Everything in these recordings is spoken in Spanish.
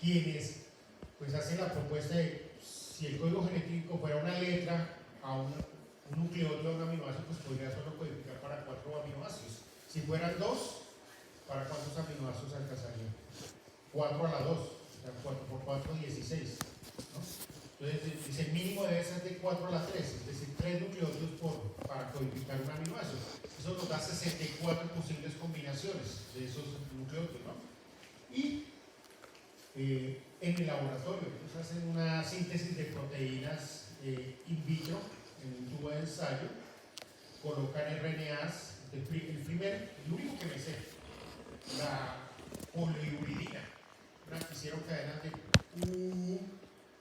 quienes pues hacen la propuesta de si el código genético fuera una letra a un nucleótido, a un aminoácido, pues podría solo codificar para 4 aminoácidos. Si fueran 2, ¿para cuántos aminoácidos alcanzaría? 4 a la 2, o sea, 4 por 4, 16, ¿no? Entonces, dice el mínimo debe ser de 4 a la 3, es decir, 3 nucleótidos para codificar un aminoácido. Eso nos da 64 posibles combinaciones de esos nucleótidos, ¿no? Y en el laboratorio, ellos hacen una síntesis de proteínas in vitro en un tubo de ensayo, colocan RNAs, el único que me sé, la poliuridina, hicieron cadenas de U,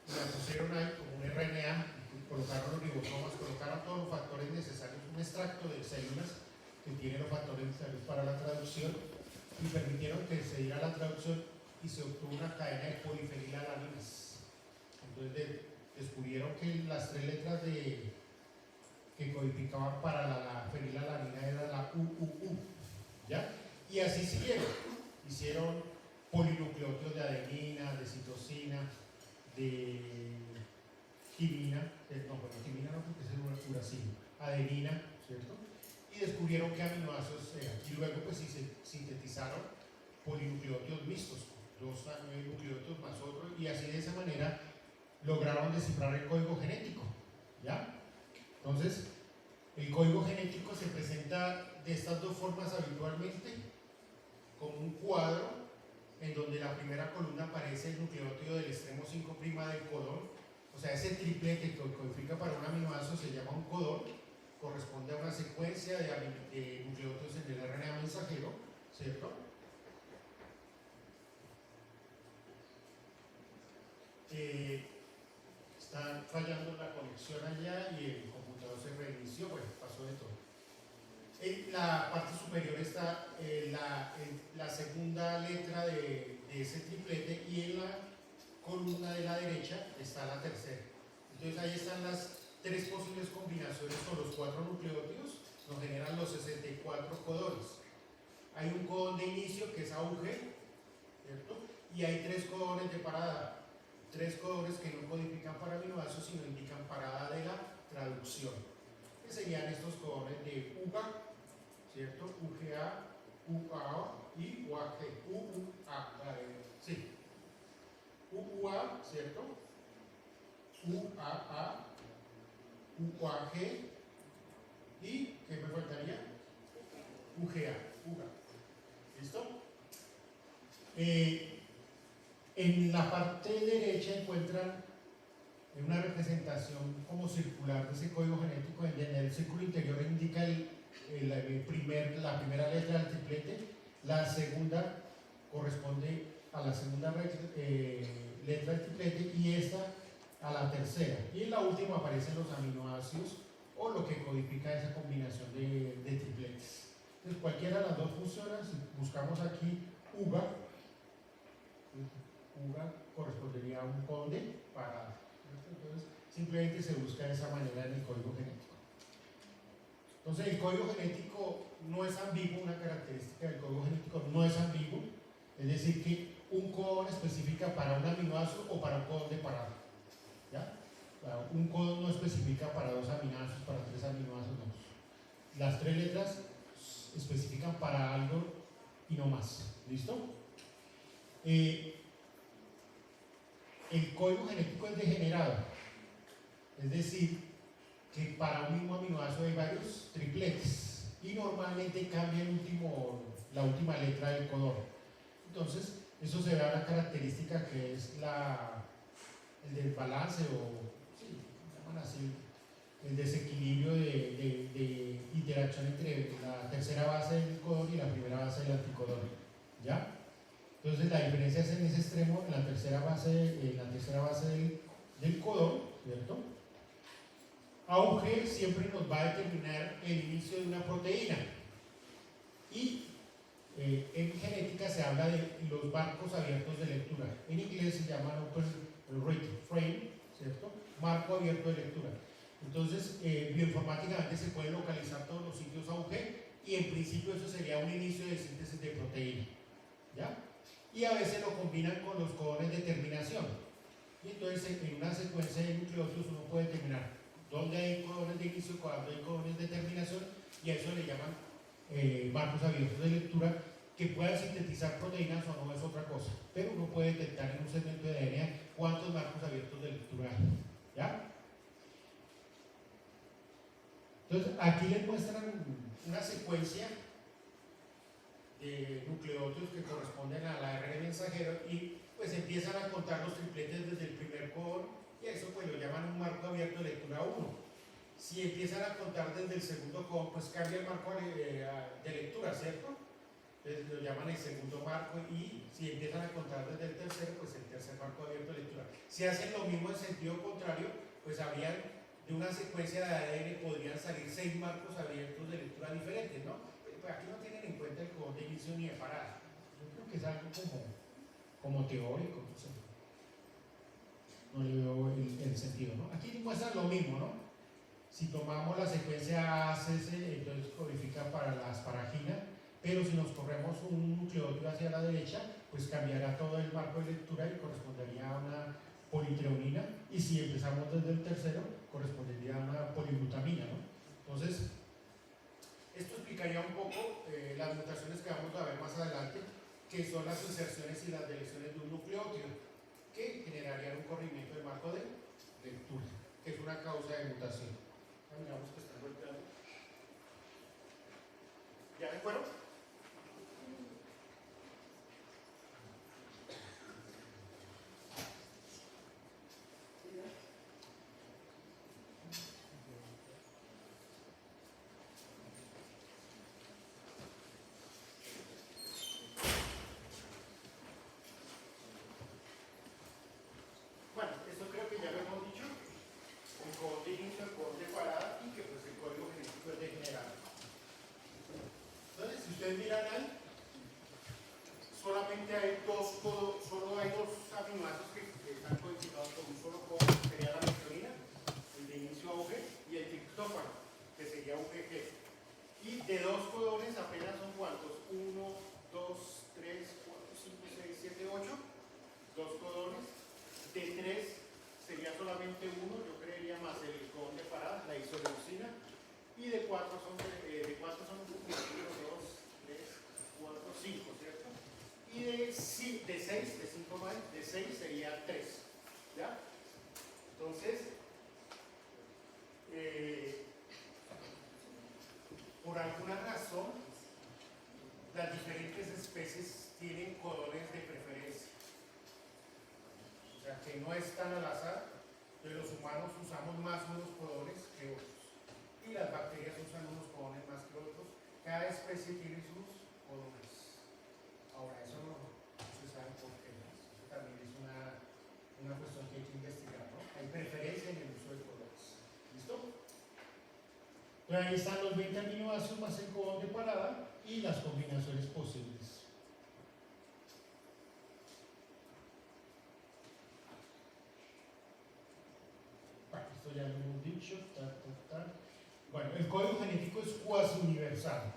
la pusieron ahí como un RNA, colocaron los ribosomas, colocaron todos los factores necesarios, un extracto de células que tiene los factores necesarios para la traducción y permitieron que se diera la traducción y se obtuvo una cadena de polifenilalanas. Entonces descubrieron que las 3 letras que codificaban para la fenilalanina era la UUU, ¿ya? Y así siguieron. Hicieron polinucleótidos de adenina, de citosina, de timina, timina no porque es el uracilo, adenina, ¿cierto? Y descubrieron que aminoácidos eran. Y luego pues sintetizaron polinucleótidos mixtos, 2 nucleótidos más otro, y así de esa manera lograron descifrar el código genético, ¿ya? Entonces, el código genético se presenta de estas 2 formas habitualmente, como un cuadro en donde la primera columna aparece el nucleótido del extremo 5' del codón, o sea, ese triplete que codifica para un aminoácido se llama un codón, corresponde a una secuencia de nucleótidos en el RNA mensajero, ¿cierto? Está fallando la conexión allá y el computador se reinició, bueno, pasó de todo. En la parte superior está la segunda letra de ese triplete y en la columna de la derecha está la tercera. Entonces ahí están las 3 posibles combinaciones con los 4 nucleótidos, nos generan los 64 codones. Hay un codón de inicio que es AUG, ¿cierto? Y hay 3 codones de parada. 3 codones que no codifican para aminoácidos, sino indican parada de la traducción. Que serían estos codones de UGA, ¿cierto? UGA, UA y UAG. Sí. UA, ¿cierto? UAA, UAG y, ¿qué me faltaría? UGA. ¿Listo? En la parte derecha encuentran una representación como circular de ese código genético, en el círculo interior indica la primera letra del triplete, la segunda corresponde a la segunda letra del triplete y esta a la tercera, y en la última aparecen los aminoácidos o lo que codifica esa combinación de tripletes. Entonces cualquiera de las 2 funciona. Si buscamos aquí UGA correspondería a un conde para, entonces simplemente se busca de esa manera en el código genético. Entonces el código genético no es ambiguo, una característica del código genético no es ambiguo, es decir que un codón especifica para un aminoácido o para un codón de parada, ¿ya? Un codón no especifica para 2 aminoácidos, para 3 aminoácidos, no. Las 3 letras especifican para algo y no más, ¿listo? El código genético es degenerado, es decir, que para un mismo aminoácido hay varios tripletes y normalmente cambia la última letra del codón. Entonces, eso se ve a la característica que es el desbalance o, sí, llaman así, el desequilibrio de interacción entre la tercera base del codón y la primera base del anticodón, ¿ya? Entonces la diferencia es en ese extremo, en la tercera base del codón, ¿cierto? AUG siempre nos va a determinar el inicio de una proteína. Y en genética se habla de los bancos abiertos de lectura. En inglés se llaman Open Read Frame, ¿cierto? Marco abierto de lectura. Entonces, bioinformáticamente se pueden localizar todos los sitios AUG y en principio eso sería un inicio de síntesis de proteína, ¿ya? y a veces lo combinan con los codones de terminación. Y entonces en una secuencia de nucleótidos uno puede determinar dónde hay codones de inicio, cuándo hay codones de terminación, y a eso le llaman marcos abiertos de lectura. Que pueda sintetizar proteínas o no es otra cosa, pero uno puede detectar en un segmento de ADN cuántos marcos abiertos de lectura hay. ¿Ya? Entonces, aquí les muestran una secuencia de nucleótidos que corresponden a la ARN mensajero y pues empiezan a contar los tripletes desde el primer codón y a eso pues lo llaman un marco abierto de lectura 1. Si empiezan a contar desde el segundo codón, pues cambia el marco de lectura, ¿cierto? Entonces lo llaman el segundo marco y si empiezan a contar desde el tercero, pues el tercer marco abierto de lectura. Si hacen lo mismo en sentido contrario, pues habrían de una secuencia de ADN podrían salir 6 marcos abiertos de lectura diferentes, ¿no? Pues aquí no tienen en cuenta el codón de inicio ni de parada. Yo creo que es algo como teórico, no sé. No le veo el sentido, ¿no? Aquí muestran lo mismo, ¿no? Si tomamos la secuencia ACS, entonces codifica para la asparagina, pero si nos corremos un nucleótido hacia la derecha, pues cambiará todo el marco de lectura y correspondería a una politreonina, y si empezamos desde el tercero, correspondería a una poliglutamina, ¿no? Entonces, esto explicaría un poco las mutaciones que vamos a ver más adelante, que son las inserciones y las deleciones de un nucleótido, que generarían un corrimiento del marco de lectura, que es una causa de mutación. Ya miramos que están golpeando. ¿Ya me acuerdo? Bueno, esto creo que ya lo hemos dicho, el codón de inicio, el codón de parada y que pues el código genético es degenerado. Entonces, si ustedes miran ahí, solamente hay solo hay dos aminoácidos que están codificados con un solo codón, que sería la methionina, el de inicio AUG, y el triptófano, que sería UGG. Y de dos codones apenas son cuántos, 1, 2, 3, 4, 5, 6, 7, 8, dos codones. De 3 sería solamente uno, yo creería más el codón de parada, la isoleucina, y de 4 son 1, 2, 3, 4, 5, ¿cierto? Y de 6, de 5 más, de 6 sería 3, ¿ya? Entonces, por alguna razón, las diferentes especies tienen codones de preferencia. O sea, que no es tan al azar, que los humanos usamos más unos codones que otros. Y las bacterias usan unos codones más que otros. Cada especie tiene sus codones. Ahora, eso no se sabe por qué. Eso también es una cuestión que hay que investigar, ¿no? Hay preferencia en el uso de codones. ¿Listo? Entonces ahí están los 20 aminoácidos más el codón de parada y las combinaciones posibles. Bueno, esto ya lo hemos dicho. Bueno, el código genético es cuasi universal.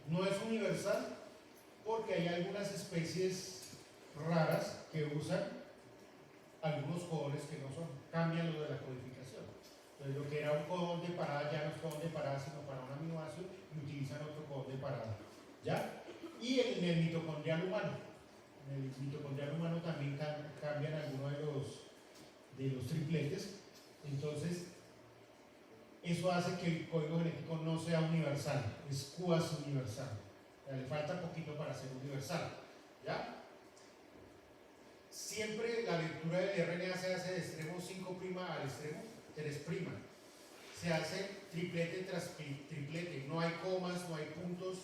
No es universal porque hay algunas especies raras que usan algunos codones que no son, cambian lo de la codificación. Entonces lo que era un codón de parada ya no es codón de parada sino para un aminoácido y utilizan otro codón de parada. ¿Ya? Y en el mitocondrial humano. En el mitocondrial humano también cambian algunos de los tripletes. Entonces, eso hace que el código genético no sea universal, es cuasi universal. Le falta poquito para ser universal. ¿Ya? Siempre la lectura del RNA se hace de extremo 5' al extremo 3'. Se hace triplete tras triplete, no hay comas, no hay puntos.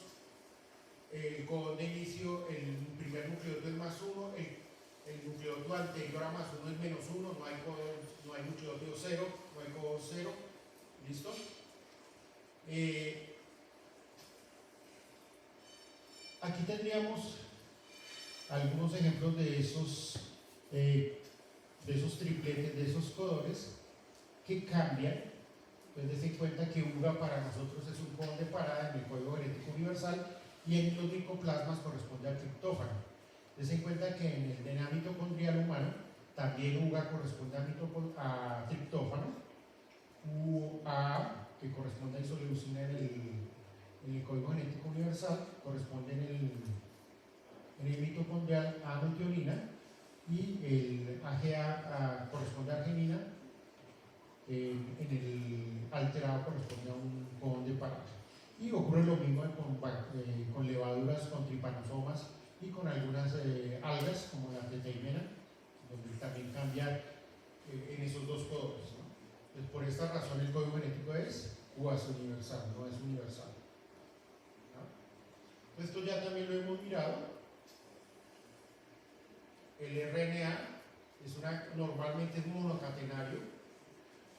El codón de inicio, el primer nucleótido es +1, el nucleótido anterior a +1 es -1, no hay nucleótido 0, no hay codón 0. ¿Listo? Aquí tendríamos algunos ejemplos de esos tripletes, de esos codones que cambian. Entonces, den cuenta que UGA para nosotros es un codón de parada en el código genético universal y en los micoplasmas corresponde al triptófano. Des en cuenta que en el DNA mitocondrial humano también UGA corresponde a triptófano, UA, que corresponde a isoleucina en el código genético universal, corresponde en el mitocondrial a metionina, y el AGA corresponde a arginina, en el alterado corresponde a un codón de paraje. Y ocurre lo mismo con levaduras, con tripanosomas y con algunas algas como la teteimena, donde también cambia en esos dos codones, ¿no? Entonces, por esta razón el código genético es cuasi universal, no es universal, ¿no? Esto ya también lo hemos mirado. El RNA normalmente es monocatenario,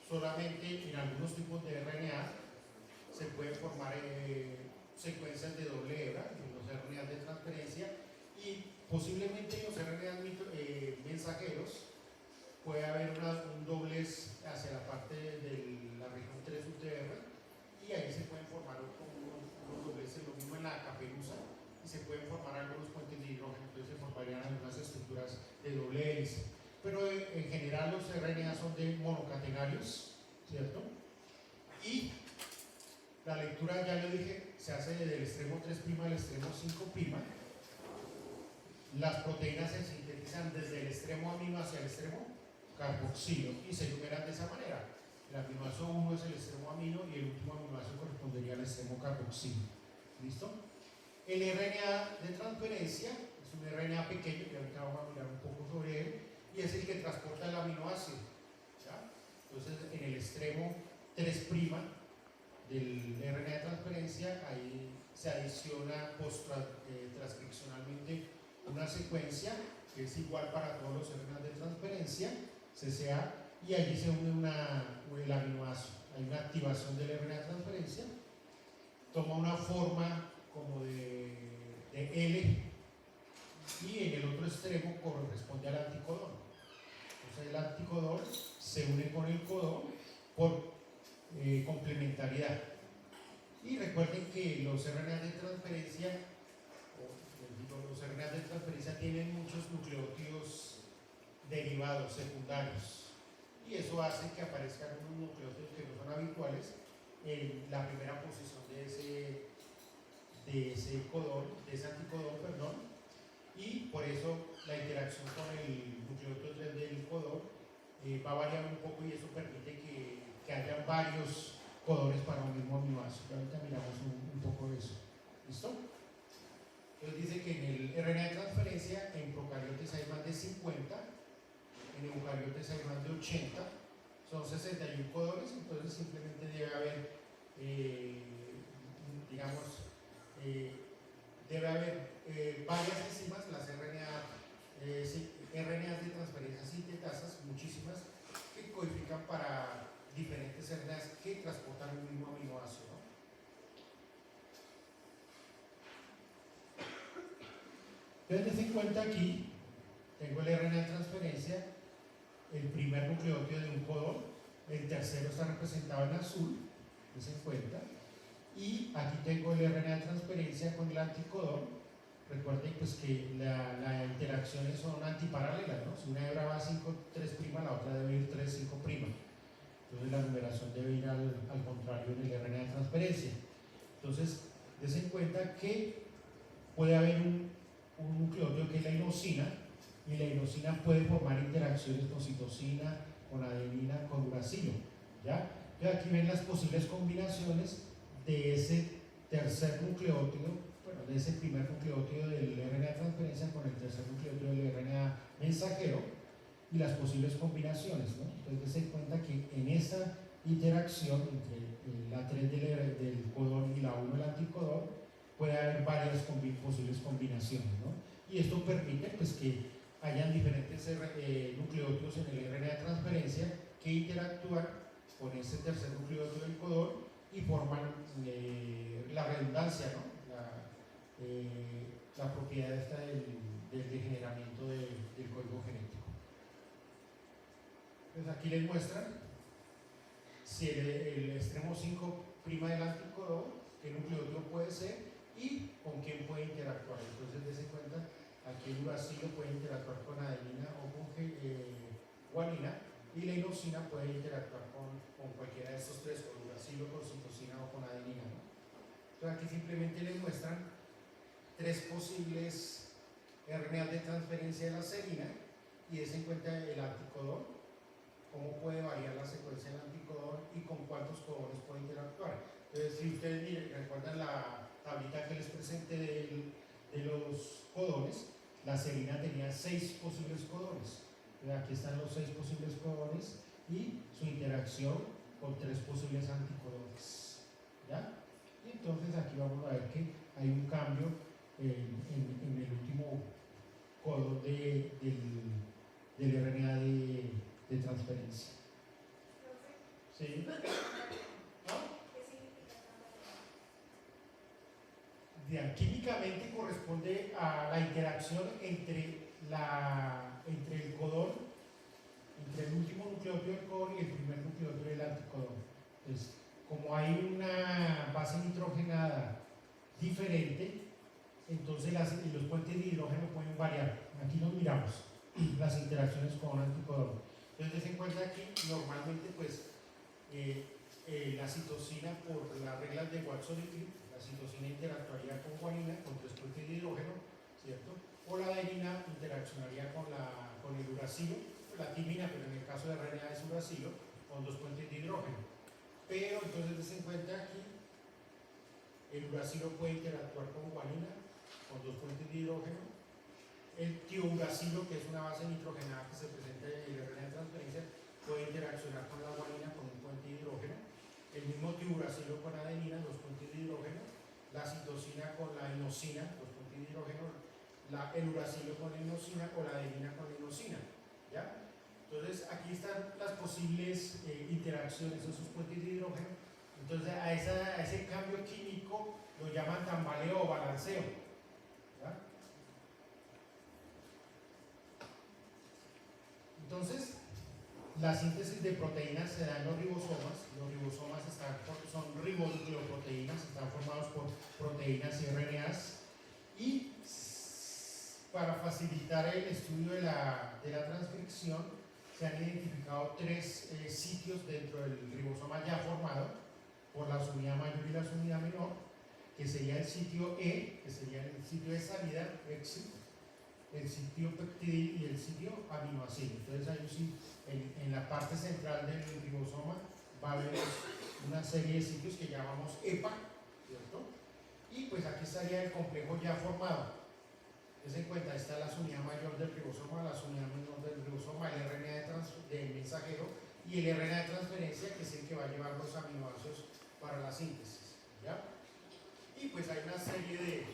solamente en algunos tipos de RNA se pueden formar secuencias de doble hebra, en los RNA de transferencia, y posiblemente en los RNA mensajeros puede haber un doblez hacia la parte de la región 3 UTR, y ahí se pueden formar unos dobleces, lo mismo en la caperuza, y se pueden formar algunos puentes de hidrógeno, entonces se formarían algunas estructuras de doble hélice. Pero en general los RNA son de monocatenarios, ¿cierto? Y la lectura, ya le dije, se hace desde el extremo 3' al extremo 5'. Las proteínas se sintetizan desde el extremo amino hacia el extremo carboxilo y se enumeran de esa manera. El aminoácido 1 es el extremo amino y el último aminoácido correspondería al extremo carboxilo. ¿Listo? El RNA de transferencia es un RNA pequeño, que ahorita vamos a mirar un poco sobre él, y es el que transporta el aminoácido, ¿ya? Entonces, en el extremo 3' del RNA de transferencia, ahí se adiciona transcripcionalmente una secuencia que es igual para todos los RNA de transferencia, CCA, y allí se une el aminoácido. Hay una activación del RNA de transferencia, toma una forma como de L, y en el otro extremo corresponde al anticodón. Entonces el anticodón se une con el codón por complementariedad. Y recuerden que los RNA de transferencia, tienen muchos nucleótidos derivados, secundarios, y eso hace que aparezcan unos nucleótidos que no son habituales en la primera posición de ese anticodón, perdón, y por eso la interacción con el nucleótido 3 del codón va a variar un poco, y eso permite que haya varios codones para un mismo aminoácido. Ahorita miramos un poco de eso. ¿Listo? Entonces dice que en el RNA de transferencia en procariotes hay más de 50, en eucariotes hay más de 80, son 61 codones, entonces simplemente debe haber, varias enzimas, las RNAs de transferencia sintetasas, muchísimas, que codifican para diferentes RNAs que transportan el mismo aminoácido, ¿no? Entonces, den en cuenta aquí, tengo el RNA de transferencia, el primer nucleótido de un codón, el tercero está representado en azul, den en cuenta, y aquí tengo el RNA de transferencia con el anticodón. Recuerden pues que las interacciones son antiparalelas, ¿no? Si una hebra va a 5'3', la otra debe ir 3'5'. Entonces la numeración debe ir al contrario en el RNA de transferencia. Entonces, des en cuenta que puede haber un nucleótido que es la inosina, y la inosina puede formar interacciones con citosina, con adenina, con uracilo, ¿ya? Entonces aquí ven las posibles combinaciones de ese tercer nucleótido, bueno, de ese primer nucleótido del RNA de transferencia con el tercer nucleótido del RNA mensajero, y las posibles combinaciones, ¿no? Entonces den cuenta que en esa interacción entre la 3 del codón y la 1 del anticodón puede haber varias posibles combinaciones, ¿no? Y esto permite pues que hayan diferentes nucleótidos en el RNA de transferencia que interactúan con ese tercer nucleótido del codón y forman la redundancia, ¿no? La propiedad esta del degeneramiento del código genético. Entonces aquí les muestran si el extremo 5' del anticodón, qué nucleótido puede ser y con quién puede interactuar. Entonces, dense cuenta Aquí el uracilo puede interactuar con adenina o con guanina, y la inosina puede interactuar con cualquiera de estos tres, con uracilo, con citosina o con adenina, ¿no? Entonces aquí simplemente les muestran tres posibles RNA de transferencia de la serina y des en cuenta el anticodón, cómo puede variar la secuencia del anticodón y con cuántos codones puede interactuar. Entonces, si ustedes recuerdan la tablita que les presenté de los codones, la serina tenía 6 posibles codones. Entonces, aquí están los 6 posibles codones y su interacción con 3 posibles anticodones. ¿Ya? Y entonces aquí vamos a ver que hay un cambio en el último codón del RNA de transferencia. ¿Sí? ¿No? Químicamente corresponde a la interacción entre el codón, entre el último nucleótido del codón y el primer nucleótido del anticodón. Entonces, como hay una base nitrogenada diferente, entonces los puentes de hidrógeno pueden variar. Aquí nos miramos las interacciones con anticodón. Entonces, den cuenta aquí, normalmente, pues, la citosina, por las reglas de Watson y Crick, la citosina interactuaría con guanina, con 3 puentes de hidrógeno, ¿cierto? O la adenina interaccionaría con el uracilo, la timina, pero en el caso de RNA es uracilo, con 2 puentes de hidrógeno. Pero entonces den cuenta aquí, el uracilo puede interactuar con guanina, con 2 puentes de hidrógeno. El tiouracilo, que es una base nitrogenada que se presenta en el RNA de transferencia, puede interaccionar con la guanina con un puente de hidrógeno. El mismo tiuracilo con adenina, 2 puentes de hidrógeno. La citosina con la inosina, 2 puentes de hidrógeno. El uracilo con la inosina o la adenina con la inosina. ¿Ya? Entonces aquí están las posibles interacciones de esos puentes de hidrógeno. Entonces a ese cambio químico lo llaman tambaleo o balanceo. ¿Ya? Entonces, la síntesis de proteínas se da en los ribosomas. Los ribosomas son ribonucleoproteínas, están formados por proteínas y RNAs. Y para facilitar el estudio de la transcripción, se han identificado 3 sitios dentro del ribosoma ya formado por la unidad mayor y la unidad menor, que sería el sitio E, que sería el sitio de salida, exit, el sitio peptidil y el sitio aminoácido. Entonces ahí en la parte central del ribosoma va a haber una serie de sitios que llamamos EPA, ¿cierto? Y pues aquí estaría el complejo ya formado. Tengan en cuenta, está la unidad mayor del ribosoma, la unidad menor del ribosoma, el RNA del mensajero y el RNA de transferencia, que es el que va a llevar los aminoácidos para la síntesis. ¿Ya? Y pues hay una serie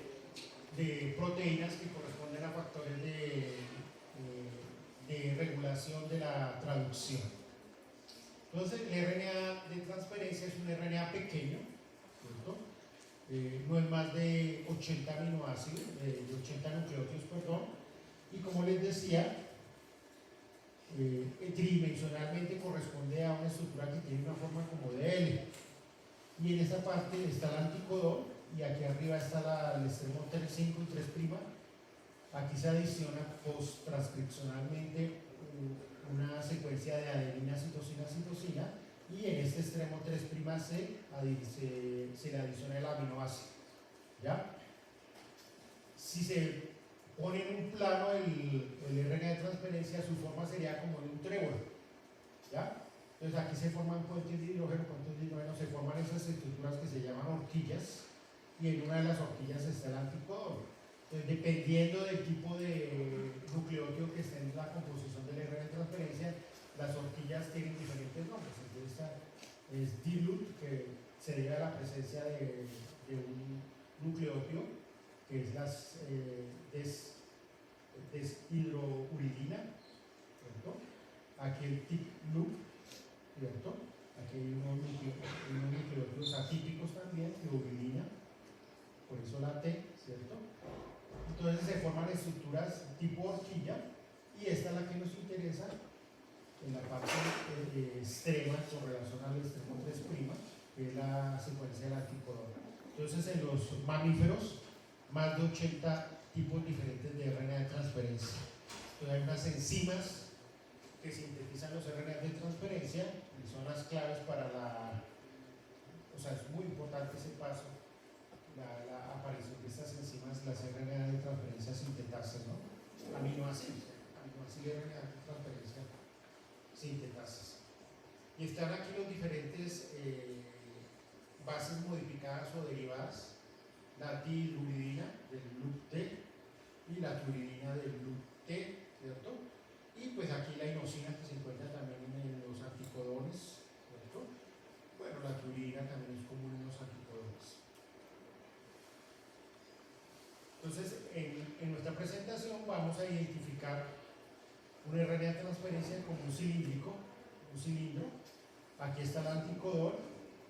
de proteínas que corresponden a factores de regulación de la traducción. Entonces, el RNA de transferencia es un RNA pequeño, ¿cierto? No es más de 80 aminoácidos, de 80 nucleótidos, perdón, y como les decía, tridimensionalmente corresponde a una estructura que tiene una forma como de L. Y en esta parte está el anticodón, y aquí arriba está el extremo 5 y 3'. Aquí se adiciona post-transcripcionalmente una secuencia de adenina, citosina, citosina, y en este extremo 3'C se le adiciona el aminoácido. ¿Ya? Si se pone en un plano el RNA de transferencia, su forma sería como de un trébol. ¿Ya? Entonces aquí se forman puentes de hidrógeno, se forman esas estructuras que se llaman horquillas, y en una de las horquillas está el anticodón. Entonces, dependiendo del tipo de nucleótido que esté en la composición del RNA de transferencia, las horquillas tienen diferentes nombres. Entonces, esta es dilute, que se debe a la presencia de un nucleótido, que es la deshidrouridina, ¿cierto? Aquí el tip loop, ¿cierto? Aquí hay unos nucleótidos atípicos también, de uridina, por eso la T, ¿cierto? Entonces se forman estructuras tipo horquilla, y esta es la que nos interesa en la parte extrema con relación al extremo 3', que es la secuencia del anticodón. Entonces en los mamíferos, más de 80 tipos diferentes de RNA de transferencia. Entonces hay unas enzimas que sintetizan los RNA de transferencia y son las claves para o sea, es muy importante ese paso, la aparición de estas enzimas, las RNA de transferencia sintetasas, ¿no? Aminoácidos RNA de transferencia sintetasas. Y están aquí los diferentes bases modificadas o derivadas, la diluridina del LUT-T y la turidina del LUT-T, ¿cierto? Y pues aquí la inosina que se encuentra también en los anticodones, ¿cierto? Bueno, la turidina también es común en los anticodones. Entonces, en nuestra presentación vamos a identificar un RNA de transferencia como un cilíndrico, un cilindro. Aquí está el anticodón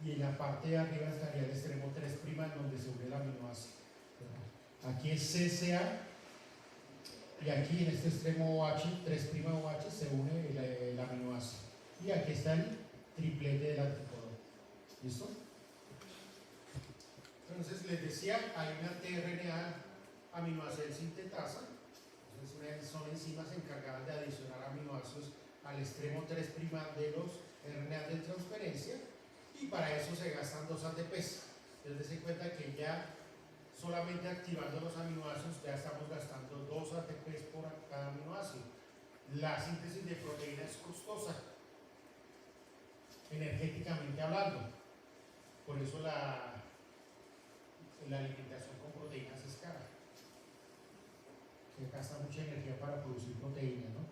y en la parte de arriba estaría el extremo 3' donde se une el aminoácido. Aquí es CCA y aquí en este extremo OH, 3' OH, se une el aminoácido. Y aquí está el triplete del anticodón. ¿Listo? Entonces les decía, hay una tRNA aminoácido sintetasa. Entonces son enzimas encargadas de adicionar aminoácidos al extremo 3' de los RNA de transferencia, y para eso se gastan 2 ATPs. Entonces den cuenta que ya solamente activando los aminoácidos ya estamos gastando 2 ATPs por cada aminoácido. La síntesis de proteína es costosa, energéticamente hablando. Por eso la alimentación con proteínas es cara. Se gasta mucha energía para producir proteínas, ¿no?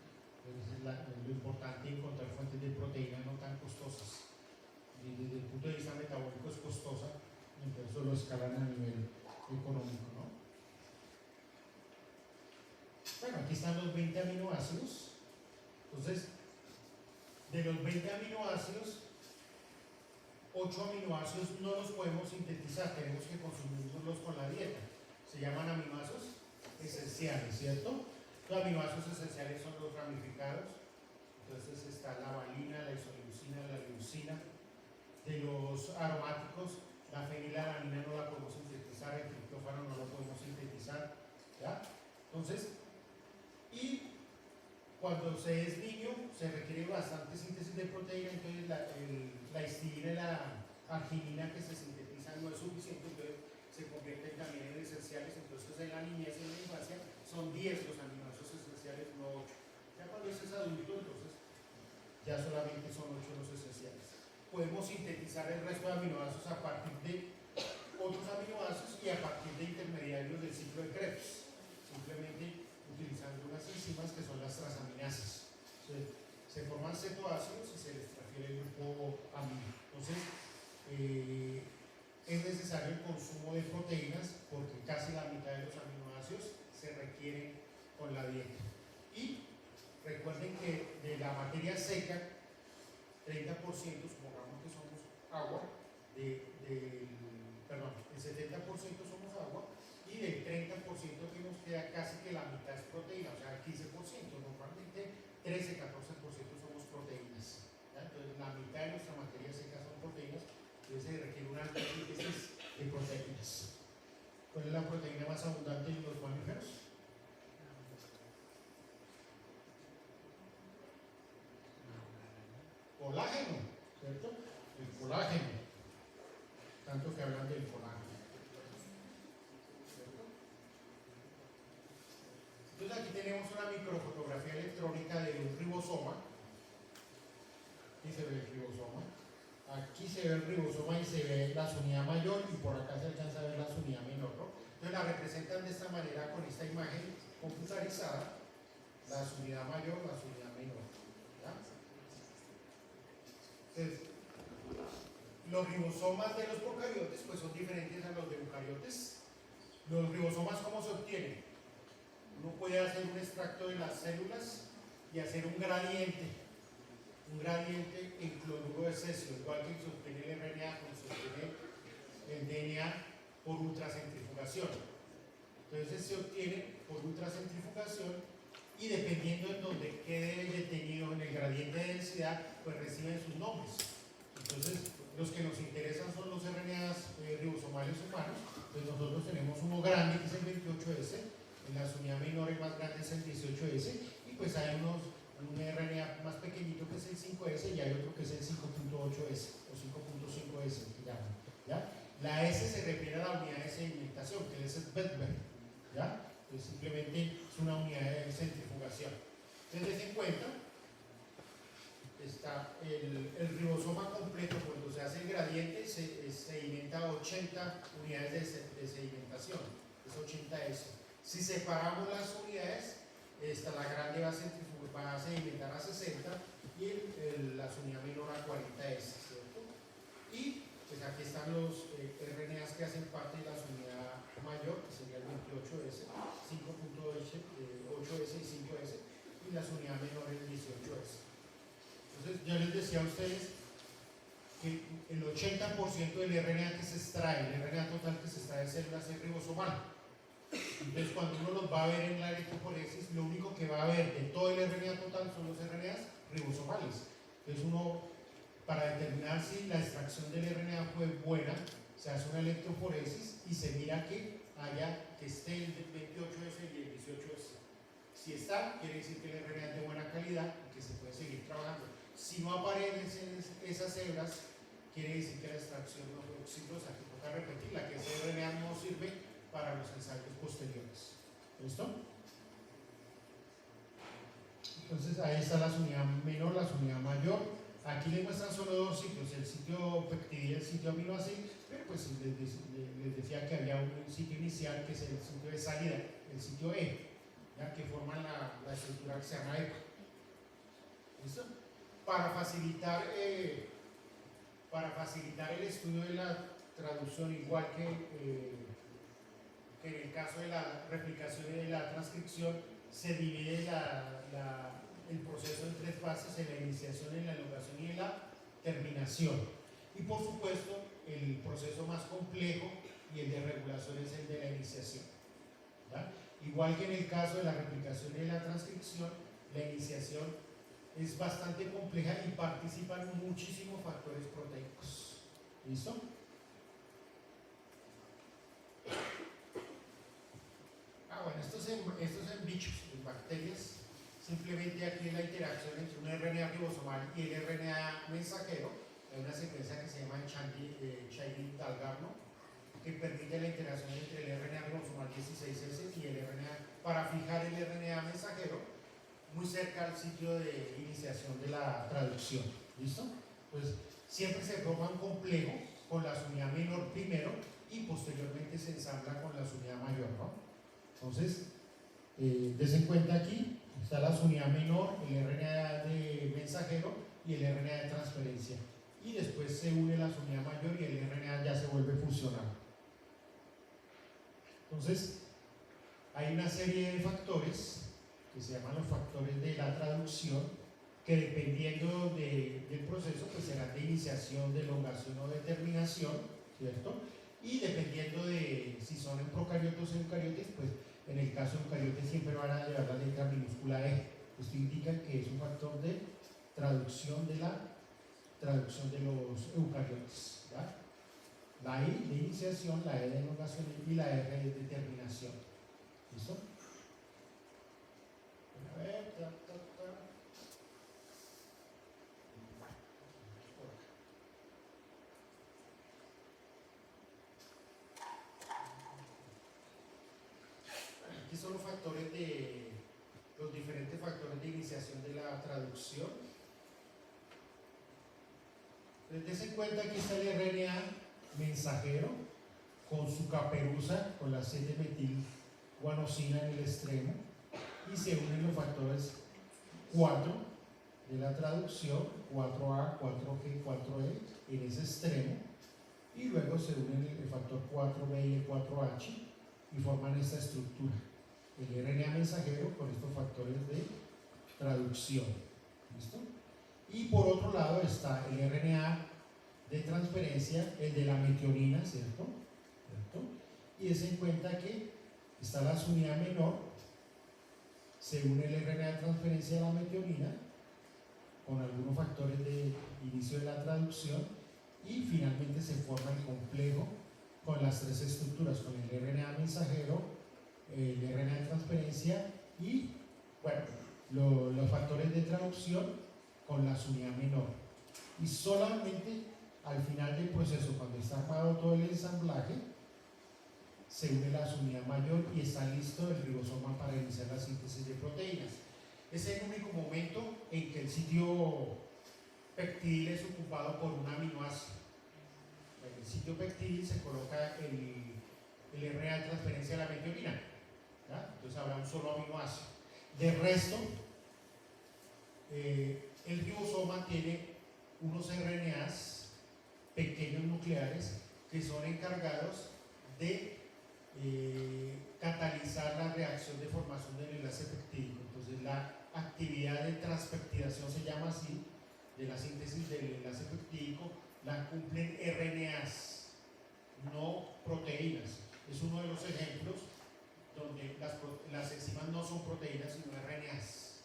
Entonces lo importante es encontrar fuentes de proteínas no tan costosas. Y desde el punto de vista metabólico es costosa, entonces eso lo escalan a nivel económico, ¿no? Bueno, aquí están los 20 aminoácidos. Entonces, de los 20 aminoácidos, 8 aminoácidos no los podemos sintetizar, tenemos que consumirlos con la dieta. Se llaman aminoácidos esenciales, ¿cierto? Los aminoácidos esenciales son los ramificados. Entonces está la valina, la isoleucina, la leucina. De los aromáticos, la fenilalanina no la podemos sintetizar, el triptófano no lo podemos sintetizar, ¿ya? Entonces, y cuando se es niño se requiere bastante síntesis de proteína, entonces la histidina y la arginina que se sintetizan no es suficiente, entonces se convierten también en esenciales. Entonces en la niñez y en la infancia son 10 los aminoácidos esenciales, no 8. Ya cuando es adulto, entonces ya solamente son 8 los esenciales. Podemos sintetizar el resto de aminoácidos a partir de otros aminoácidos y a partir de intermediarios del ciclo de Krebs, simplemente utilizando unas enzimas que son las transaminasas. Se forman cetoácidos y se les transfiere el grupo amino. Entonces, es necesario el consumo de proteínas porque casi la mitad de los aminoácidos se requieren con la dieta. Y recuerden que de la materia seca, 30%, supongamos que somos agua, el 70% somos agua, y del 30% que nos queda casi que la mitad es proteína, o sea, el 15%, normalmente 13-14% somos proteínas, ¿ya? Entonces la mitad de nuestra materia seca son proteínas, entonces se requiere una alta síntesis de proteínas. ¿Cuál es la proteína más abundante en los mamíferos? Colágeno, ¿cierto? El colágeno, tanto que hablan del colágeno, ¿cierto? Entonces aquí tenemos una microfotografía electrónica de un ribosoma. Aquí se ve el ribosoma, aquí se ve el ribosoma y se ve la unidad mayor, y por acá se alcanza a ver la unidad menor, ¿no? Entonces la representan de esta manera con esta imagen computarizada, la unidad mayor, la unidad menor, ¿ya? Entonces, los ribosomas de los procariotes pues son diferentes a los de eucariotes. Los ribosomas, ¿cómo se obtienen? Uno puede hacer un extracto de las células y hacer un gradiente en cloruro de cesio, igual que se obtiene el RNA, como se obtiene el DNA por ultracentrifugación. Entonces se obtiene por ultracentrifugación, y dependiendo de donde quede detenido en el gradiente de densidad, pues reciben sus nombres. Entonces, los que nos interesan son los RNAs ribosomales humanos. Pues nosotros tenemos uno grande que es el 28S, En las unidades menores más grande es el 18S y pues hay un RNA más pequeñito que es el 5S y hay otro que es el 5.8S o 5.5S que llaman, ¿ya? La S se refiere a la unidad de sedimentación, que es el Bedberg, ¿ya? Entonces simplemente es una unidad de centrifugación. Entonces, den en cuenta, está el ribosoma completo, cuando se hace el gradiente, se sedimenta 80 unidades de sedimentación, es 80S. Si separamos las unidades, la grande va a sedimentar a 60 y la unidad menor a 40S, ¿cierto? Y pues aquí están los RNAs que hacen parte de la unidad mayor, que sería el 28S, 5.8S y 5S, y la unidad menor el 18S. Entonces, yo les decía a ustedes que el 80% del RNA que se extrae, el RNA total que se extrae de células es ribosomal. Entonces, cuando uno los va a ver en la electroforesis, lo único que va a ver de todo el RNA total son los RNAs ribosomales. Entonces, uno, para determinar si la extracción del RNA fue buena, se hace una electroforesis y se mira que esté el 28S y el 18S. Si está, quiere decir que el RNA es de buena calidad y que se puede seguir trabajando. Si no aparecen esas hebras, quiere decir que la extracción no fue exitosa, que toca repetirla, que ese RNA no sirve para los ensayos posteriores. ¿Listo? Entonces ahí está la unidad menor, la unidad mayor. Aquí le muestran solo dos sitios, el sitio peptidil y el sitio aminoácido, pero pues les decía que había un sitio inicial que es el sitio de salida, el sitio E, ¿ya? Que forman la estructura que se llama EPA. ¿Listo? Para facilitar el estudio de la traducción, igual que en el caso de la replicación y de la transcripción, se divide el proceso en tres fases: en la iniciación, en la elongación y en la terminación. Y por supuesto, el proceso más complejo y el de regulación es el de la iniciación, ¿ya? Igual que en el caso de la replicación y de la transcripción, la iniciación es bastante compleja y participan muchísimos factores proteicos. ¿Listo? Bueno, esto es en bichos, en bacterias. Simplemente aquí es la interacción entre un RNA ribosomal y el RNA mensajero. Hay una secuencia que se llama Chailin-Dalgarno, que permite la interacción entre el RNA ribosomal 16S y el RNA, para fijar el RNA mensajero muy cerca al sitio de iniciación de la traducción. ¿Listo? Pues siempre se forma un complejo con la unidad menor primero y posteriormente se ensambla con la unidad mayor, ¿no? Entonces, des en cuenta aquí, está la unidad menor, el RNA de mensajero y el RNA de transferencia. Y después se une la unidad mayor y el RNA ya se vuelve funcional. Entonces, hay una serie de factores que se llaman los factores de la traducción, que dependiendo del proceso, pues serán de iniciación, de elongación o de terminación, ¿cierto? Y dependiendo de si son en procariotos o eucariotes, pues en el caso de eucariotes siempre van a llevar la letra minúscula E. Esto indica que es un factor de traducción de los eucariotes, ¿ya? La I de iniciación, la E de elongación y la R de terminación. ¿Listo? A ver, Aquí son los diferentes factores de iniciación de la traducción. Des en cuenta que está el RNA mensajero con su caperuza, con la 7-metilguanosina en el extremo, y se unen los factores 4 de la traducción, 4A, 4G, 4E en ese extremo, y luego se unen el factor 4B y el 4H y forman esta estructura, el RNA mensajero con estos factores de traducción. ¿Listo? Y por otro lado está el RNA de transferencia, el de la metionina, ¿cierto? Y des en cuenta que está la unidad menor, se une el RNA de transferencia de la metionina con algunos factores de inicio de la traducción y finalmente se forma el complejo con las tres estructuras, con el RNA mensajero, el RNA de transferencia y, bueno, los factores de traducción con la unidad menor. Y solamente al final del proceso, cuando está armado todo el ensamblaje, se une la unidad mayor y está listo el ribosoma para iniciar la síntesis de proteínas. Es el único momento en que el sitio pectidil es ocupado por un aminoácido. En el sitio pectidil se coloca el RNA de transferencia de la metionina, ¿ya? Entonces habrá un solo aminoácido. De resto, el ribosoma tiene unos RNAs pequeños nucleares que son encargados de catalizar la reacción de formación del enlace peptídico. Entonces la actividad de transpeptidación se llama así, de la síntesis del enlace peptídico, la cumplen RNAs, no proteínas. Es uno de los ejemplos donde las enzimas no son proteínas sino RNAs,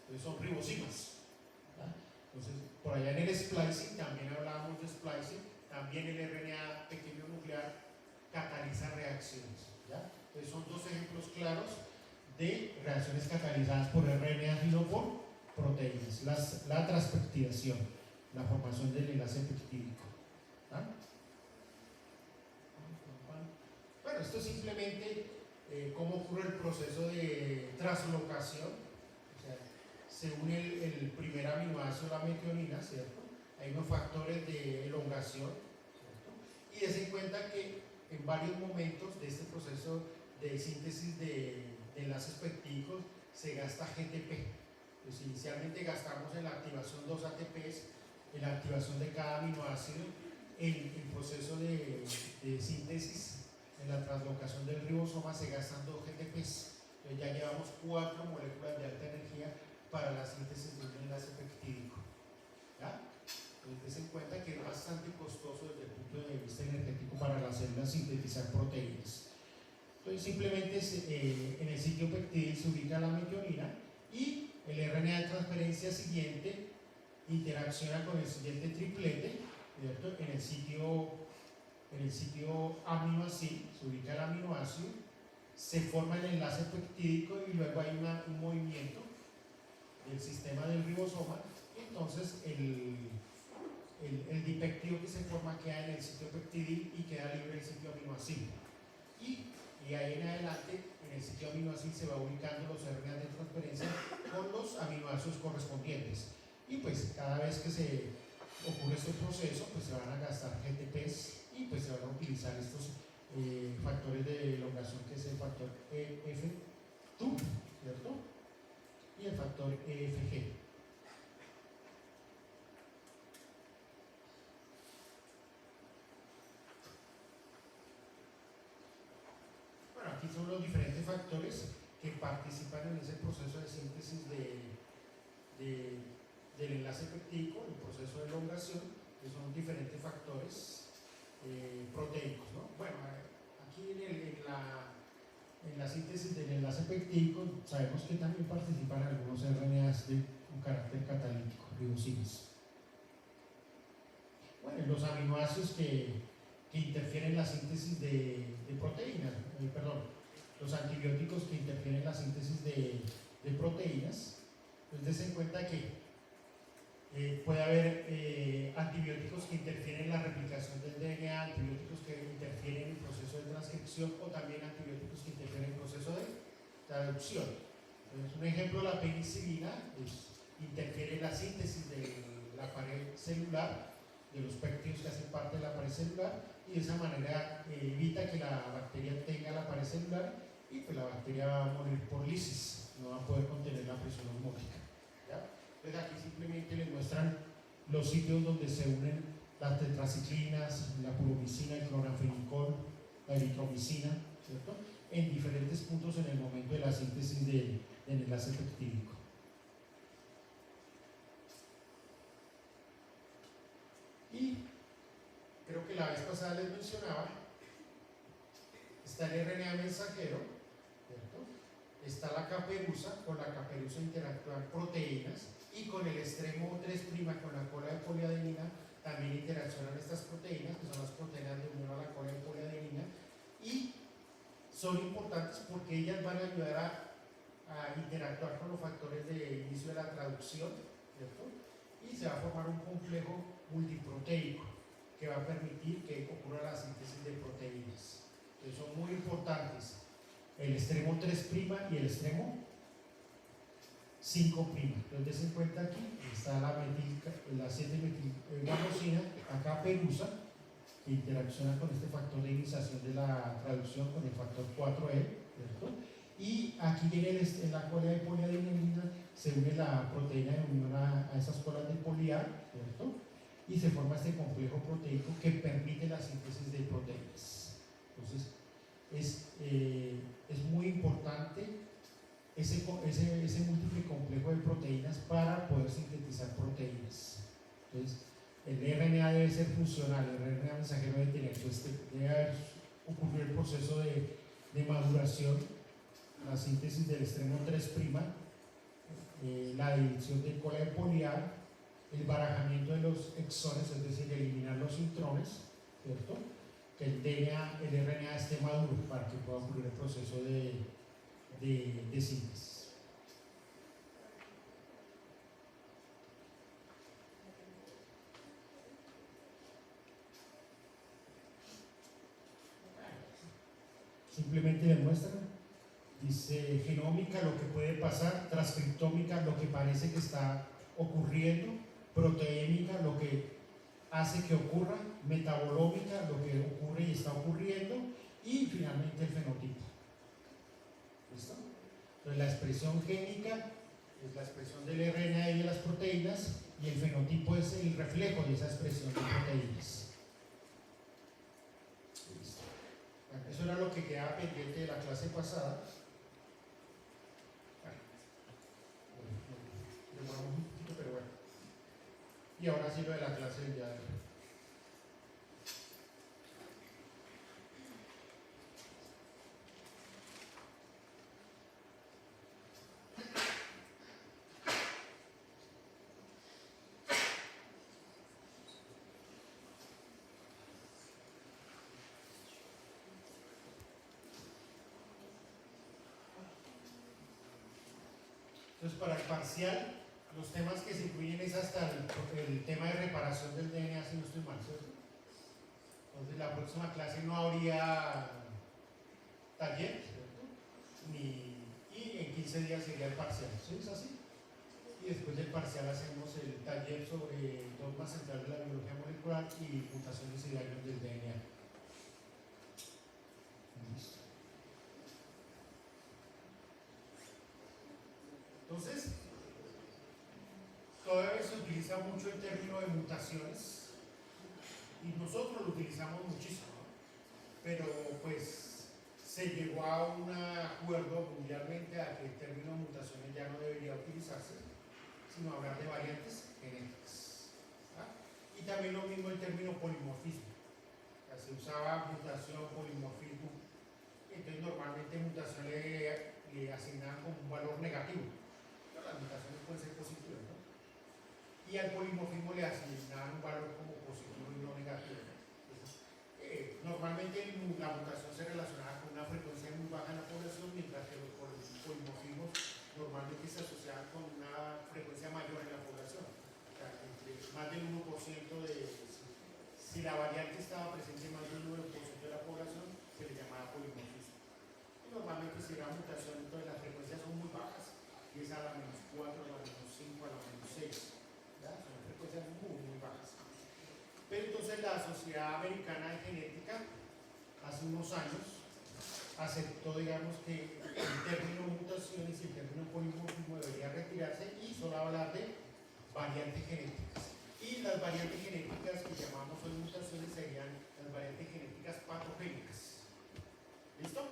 entonces son ribosimas, ¿verdad? Entonces por allá en el splicing, también hablábamos de splicing, también el RNA pequeño nuclear cataliza reacciones, ¿ya? Entonces son dos ejemplos claros de reacciones catalizadas por RNA y no por proteínas, la transpeptidación, la formación del enlace peptídico, ¿ya? Bueno, esto es simplemente cómo ocurre el proceso de translocación. O sea, se une el primer aminoácido, la metionina, ¿cierto? Hay unos factores de elongación, ¿cierto? Y dense cuenta que en varios momentos de este proceso de síntesis de enlaces peptídicos se gasta GTP. Pues inicialmente gastamos en la activación 2 ATPs, en la activación de cada aminoácido, en el proceso de síntesis. En la translocación del ribosoma se gastan 2 GTPs. Entonces ya llevamos 4 moléculas de alta energía para la síntesis de un enlace peptídico, ¿ya? Entonces ten en cuenta que es bastante costoso desde el punto de vista energético para las células sintetizar proteínas. Entonces simplemente en el sitio peptidil se ubica la metionina y el RNA de transferencia siguiente interacciona con el siguiente triplete, ¿cierto? En el sitio aminoácido se ubica el aminoácido, se forma el enlace peptídico y luego hay un movimiento del sistema del ribosoma, y entonces el dipéptido que se forma queda en el sitio peptidil y queda libre el sitio aminoácido. Y ahí en adelante, en el sitio aminoácido se va ubicando los RNA de transferencia con los aminoácidos correspondientes. Y pues cada vez que se ocurre este proceso, pues se van a gastar GTPs y pues se van a utilizar estos factores de elongación, que es el factor EF2, ¿cierto? Y el factor EFG. Bueno, aquí son los diferentes factores que participan en ese proceso de síntesis del enlace peptídico, el proceso de elongación, que son diferentes factores proteicos, ¿no? Bueno, aquí en la síntesis del enlace peptídico sabemos que también participan algunos RNAs de un carácter catalítico, ribosinas. Bueno, los aminoácidos que interfieren en la síntesis de proteínas, los antibióticos que interfieren en la síntesis de proteínas. Entonces, dense en cuenta que puede haber antibióticos que interfieren en la replicación del DNA, antibióticos que interfieren en el proceso de transcripción o también antibióticos que interfieren en el proceso de traducción. Entonces, un ejemplo, la penicilina interfiere en la síntesis de la pared celular, de los péptidos que hacen parte de la pared celular, y de esa manera evita que la bacteria tenga la pared celular y pues la bacteria va a morir por lisis, no va a poder contener la presión osmótica, ¿ya? Entonces aquí simplemente les muestran los sitios donde se unen las tetraciclinas, la puromicina, el cloranfenicol, la eritromicina, ¿cierto? En diferentes puntos en el momento de la síntesis del enlace peptídico. Y creo que la vez pasada les mencionaba, está el RNA mensajero, ¿cierto? Está la caperuza, con la caperuza interactúan proteínas, y con el extremo 3' con la cola de poliadenina también interaccionan estas proteínas, que son las proteínas de unión a la cola de poliadenina, y son importantes porque ellas van a ayudar a interactuar con los factores de inicio de la traducción, ¿cierto? Y se va a formar un complejo multiproteico que va a permitir que ocurra la síntesis de proteínas. Entonces son muy importantes el extremo 3' y el extremo 5'. Entonces des en cuenta aquí está la 7-metilguanosina, acá perusa, que interacciona con este factor de iniciación de la traducción con el factor 4E, ¿cierto? Y aquí viene en la cola de poliadenina, se une la proteína de unión a esas colas de poliar, ¿cierto? Y se forma este complejo proteico que permite la síntesis de proteínas. Entonces, es muy importante ese múltiple complejo de proteínas para poder sintetizar proteínas. Entonces, el RNA debe ser funcional, el RNA mensajero debe tener, debe haber ocurrido el proceso de maduración, la síntesis del extremo 3', la división de cola de poliar, el barajamiento de los exones, es decir, eliminar los intrones, ¿cierto? Que el RNA esté maduro para que pueda ocurrir el proceso de síntesis. Simplemente demuestran, dice genómica lo que puede pasar, transcriptómica lo que parece que está ocurriendo, proteímica lo que hace que ocurra, metabolómica lo que ocurre y está ocurriendo, y finalmente el fenotipo. ¿Listo? Entonces la expresión génica es la expresión del RNA y de las proteínas, y el fenotipo es el reflejo de esa expresión de proteínas. ¿Listo? Bueno, eso era lo que quedaba pendiente de la clase pasada. Demoramos un poquito, pero bueno. Y ahora sí lo de la clase del día de hoy. Entonces, para el parcial, los temas que se incluyen es hasta el tema de reparación del DNA, si no estoy mal, ¿cierto? Entonces, la próxima clase no habría taller, ¿cierto? Y en 15 días sería el parcial, ¿sí? ¿Es así? Y después del parcial hacemos el taller sobre dogma central de la biología molecular y mutaciones y daños del DNA. ¿Listo? Entonces, todavía se utiliza mucho el término de mutaciones y nosotros lo utilizamos muchísimo, ¿no? Pero pues se llegó a un acuerdo mundialmente a que el término mutaciones ya no debería utilizarse, sino hablar de variantes genéticas. ¿Ah? Y también lo mismo el término polimorfismo. O sea, se usaba mutación, polimorfismo. Entonces normalmente mutación le asignaban como un valor negativo. Pero las mutaciones pueden ser positivas, ¿no? Y al polimorfismo le asignaban un valor como positivo y no negativo. Entonces, normalmente la mutación se relacionaba con una frecuencia muy baja en la población, mientras que los polimorfismos normalmente se asociaban con una frecuencia mayor en la población. O sea, entre más del 1% de... Si la variante estaba presente en más del 1% de la población, se le llamaba polimorfismo. Y normalmente si era mutación, entonces las frecuencias son muy bajas, y es a la -4, a la -5, a la -6. ¿Ya? Son frecuencias muy, muy bajas. Pero entonces la Sociedad Americana de Genética, hace unos años, aceptó, digamos, que el término mutaciones y el término polimorfismo debería retirarse y solo hablar de variantes genéticas. Y las variantes genéticas que llamamos hoy mutaciones serían las variantes genéticas patogénicas. ¿Listo?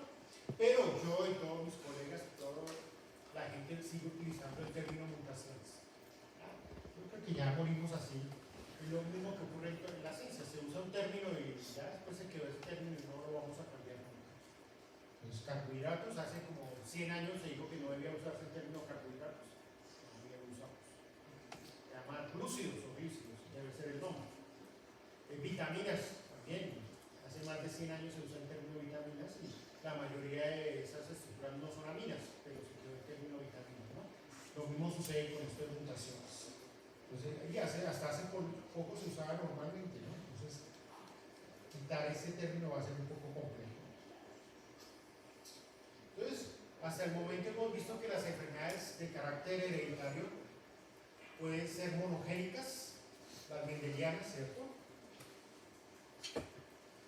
Pero yo y todos mis colegas, toda la gente sigue utilizando el término mutaciones. Yo creo que ya morimos así. Es lo mismo que ocurre en la ciencia. Se usa un término y ya después se quedó ese término y no lo vamos a cambiar nunca. Los carbohidratos, hace como 100 años se dijo que no debía usarse el término carbohidratos. No lo usamos. Se llama glúcidos o glícidos, debe ser el nombre. Vitaminas también. Hace más de 100 años se usa el término vitaminas y la mayoría mismo sucede con estas mutaciones. Entonces, y hasta hace poco se usaba normalmente, ¿no? Entonces, quitar ese término va a ser un poco complejo. Entonces, hasta el momento hemos visto que las enfermedades de carácter hereditario pueden ser monogénicas, las mendelianas, ¿cierto?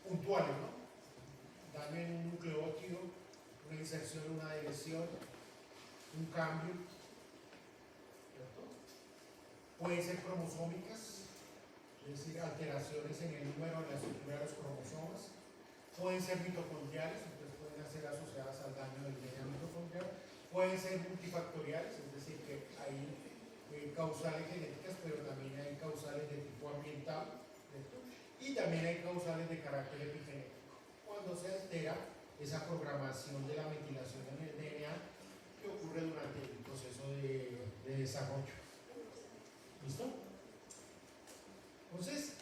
Puntuales, ¿no? Daño en un nucleótido, una inserción, una deleción, un cambio, ¿cierto? Pueden ser cromosómicas, es decir, alteraciones en el número de la estructura de los cromosomas. Pueden ser mitocondriales, entonces pueden ser asociadas al daño del DNA mitocondrial. Pueden ser multifactoriales, es decir, que hay causales genéticas, pero también hay causales de tipo ambiental, ¿cierto? Y también hay causales de carácter epigenético. Cuando se altera esa programación de la metilación en el DNA que ocurre durante el proceso de desarrollo. ¿Listo? Entonces,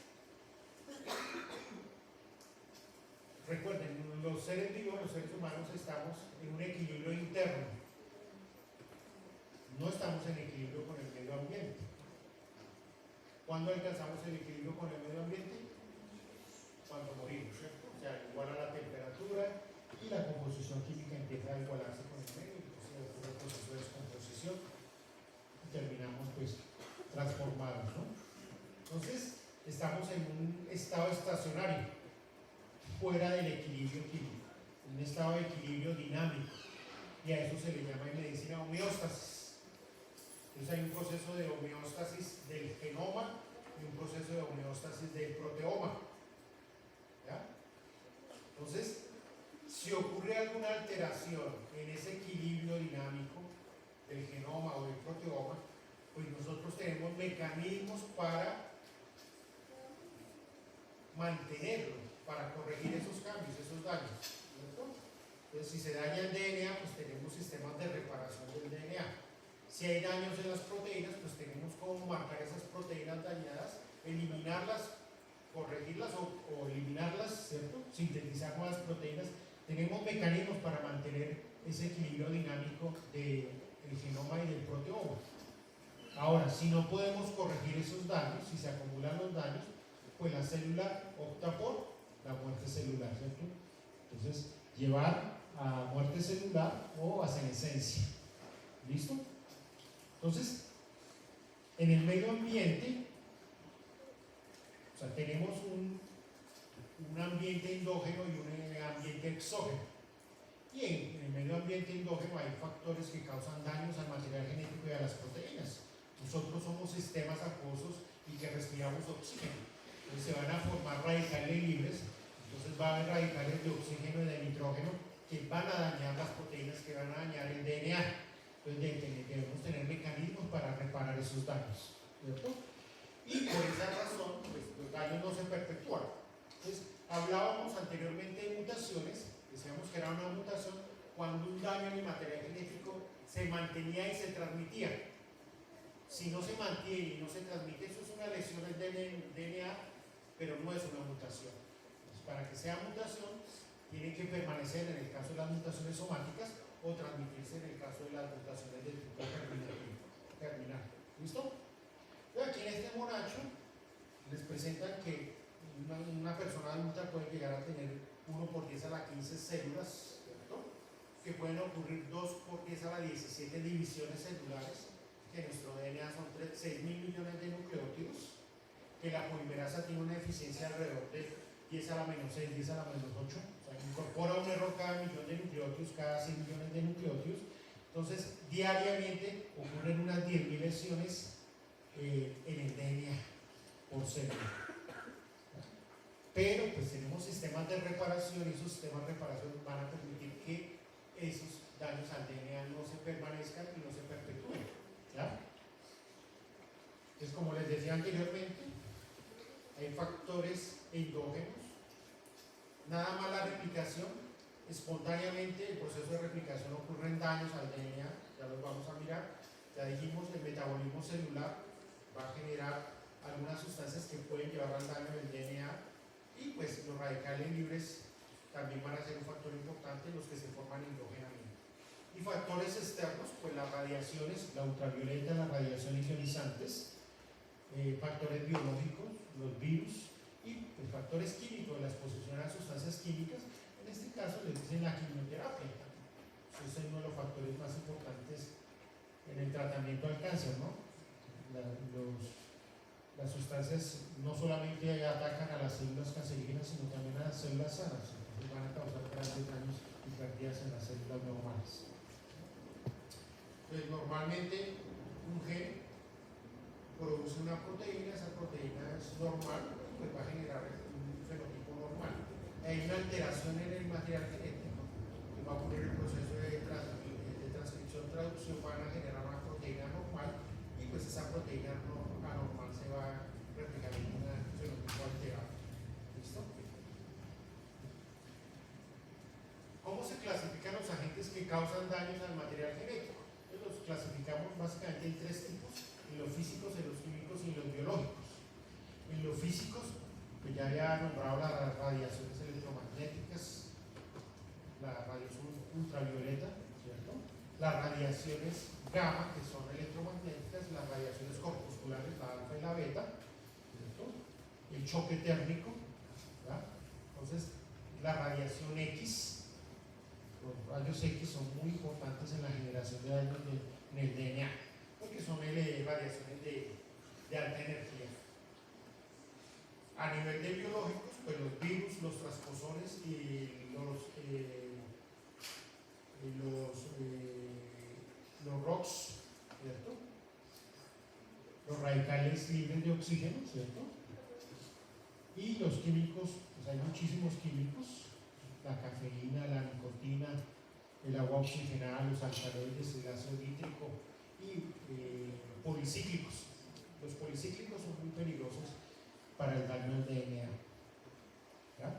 recuerden, los seres vivos, los seres humanos, estamos en un equilibrio interno. No estamos en equilibrio con el medio ambiente. ¿Cuándo alcanzamos el equilibrio con el medio ambiente? Cuando morimos, ¿cierto? O sea, iguala la temperatura y la composición química empieza a igualarse con el medio, entonces ocurre el proceso de descomposición y terminamos pues transformados, ¿no? Entonces, estamos en un estado estacionario, fuera del equilibrio químico, un estado de equilibrio dinámico, y a eso se le llama en medicina homeostasis. Entonces hay un proceso de homeostasis del genoma y un proceso de homeostasis del proteoma. ¿Ya? Entonces, si ocurre alguna alteración en ese equilibrio dinámico del genoma o del proteoma, pues nosotros tenemos mecanismos para mantenerlo, para corregir esos cambios, esos daños, ¿cierto? Entonces, si se daña el DNA, pues tenemos sistemas de reparación del DNA. Si hay daños en las proteínas, pues tenemos cómo marcar esas proteínas dañadas, eliminarlas, corregirlas o eliminarlas, ¿cierto? Sintetizar nuevas proteínas. Tenemos mecanismos para mantener ese equilibrio dinámico del genoma y del proteoma. Ahora, si no podemos corregir esos daños, si se acumulan los daños, pues la célula opta por la muerte celular, ¿cierto? Entonces, llevar a muerte celular o a senescencia. ¿Listo? Entonces, en el medio ambiente, o sea, tenemos un ambiente endógeno y un ambiente exógeno. Y en el medio ambiente endógeno hay factores que causan daños al material genético y a las proteínas. Nosotros somos sistemas acuosos y que respiramos oxígeno. Entonces se van a formar radicales libres, entonces va a haber radicales de oxígeno y de nitrógeno que van a dañar las proteínas, que van a dañar el DNA. Entonces debemos tener mecanismos para reparar esos daños, ¿cierto? Y por esa razón, pues, los daños no se perpetúan. Entonces, hablábamos anteriormente de mutaciones, decíamos que era una mutación cuando un daño en el material genético se mantenía y se transmitía. Si no se mantiene y no se transmite, eso es una lesión del DNA, pero no es una mutación. Entonces, para que sea mutación, tiene que permanecer en el caso de las mutaciones somáticas o transmitirse en el caso de las mutaciones del tipo terminal. ¿Listo? Entonces, aquí en este monacho les presentan que una persona adulta puede llegar a tener 1 por 10 a la 15 células, ¿cierto? Que pueden ocurrir 2 por 10 a la 17 divisiones celulares, que nuestro DNA son 6.000 millones de nucleótidos, que la polimerasa tiene una eficiencia alrededor de 10 a la menos 6, 10 a la menos 8, o sea, incorpora un error cada millón de nucleótidos, cada 100 millones de nucleótidos. Entonces, diariamente ocurren unas 10.000 lesiones en el DNA por célula. Pero pues tenemos sistemas de reparación y esos sistemas de reparación van a permitir que esos daños al DNA no se permanezcan y no se perpetúen. ¿Ya? Entonces, como les decía anteriormente, hay factores endógenos. Nada más la replicación, espontáneamente el proceso de replicación ocurren daños al DNA, ya los vamos a mirar. Ya dijimos, el metabolismo celular va a generar algunas sustancias que pueden llevar al daño del DNA, y pues los radicales libres también van a ser un factor importante, los que se forman endógenamente. Y factores externos, pues las radiaciones, la ultravioleta, las radiaciones ionizantes, factores biológicos, los virus, y pues, factores químicos, la exposición a sustancias químicas. En este caso les dicen la quimioterapia. Ese es uno de los factores más importantes en el tratamiento al cáncer, ¿no? Las sustancias no solamente atacan a las células cancerígenas, sino también a las células sanas, entonces van a causar grandes daños y pérdidas en las células normales. Entonces, normalmente un gen produce una proteína, esa proteína es normal, pues va a generar un fenotipo normal. Hay una alteración en el material genético, que va a ocurrir el proceso de transcripción-traducción, van a generar una proteína normal, y pues esa proteína anormal se va a reflejar en un fenotipo alterado. ¿Listo? ¿Cómo se clasifican los agentes que causan daños al material genético? Los clasificamos básicamente en tres tipos: en los físicos, en los químicos y en los biológicos. En los físicos, pues ya había nombrado las radiaciones electromagnéticas, la radiación ultravioleta, ¿cierto? Las radiaciones gamma, que son electromagnéticas, las radiaciones corpusculares, la alfa y la beta, ¿cierto? El choque térmico, ¿verdad? Entonces, la radiación X, los rayos X son muy importantes en la generación de daños en el DNA, porque son radiaciones de alta energía. A nivel de biológicos, pues los virus, los transposones y los ROX, ¿cierto? Los radicales libres de oxígeno, ¿cierto? Y los químicos, pues hay muchísimos químicos: la cafeína, la nicotina, el agua oxigenada, los alcaloides, el ácido nítrico y policíclicos. Los policíclicos son muy peligrosos para el daño al DNA. ¿Ya?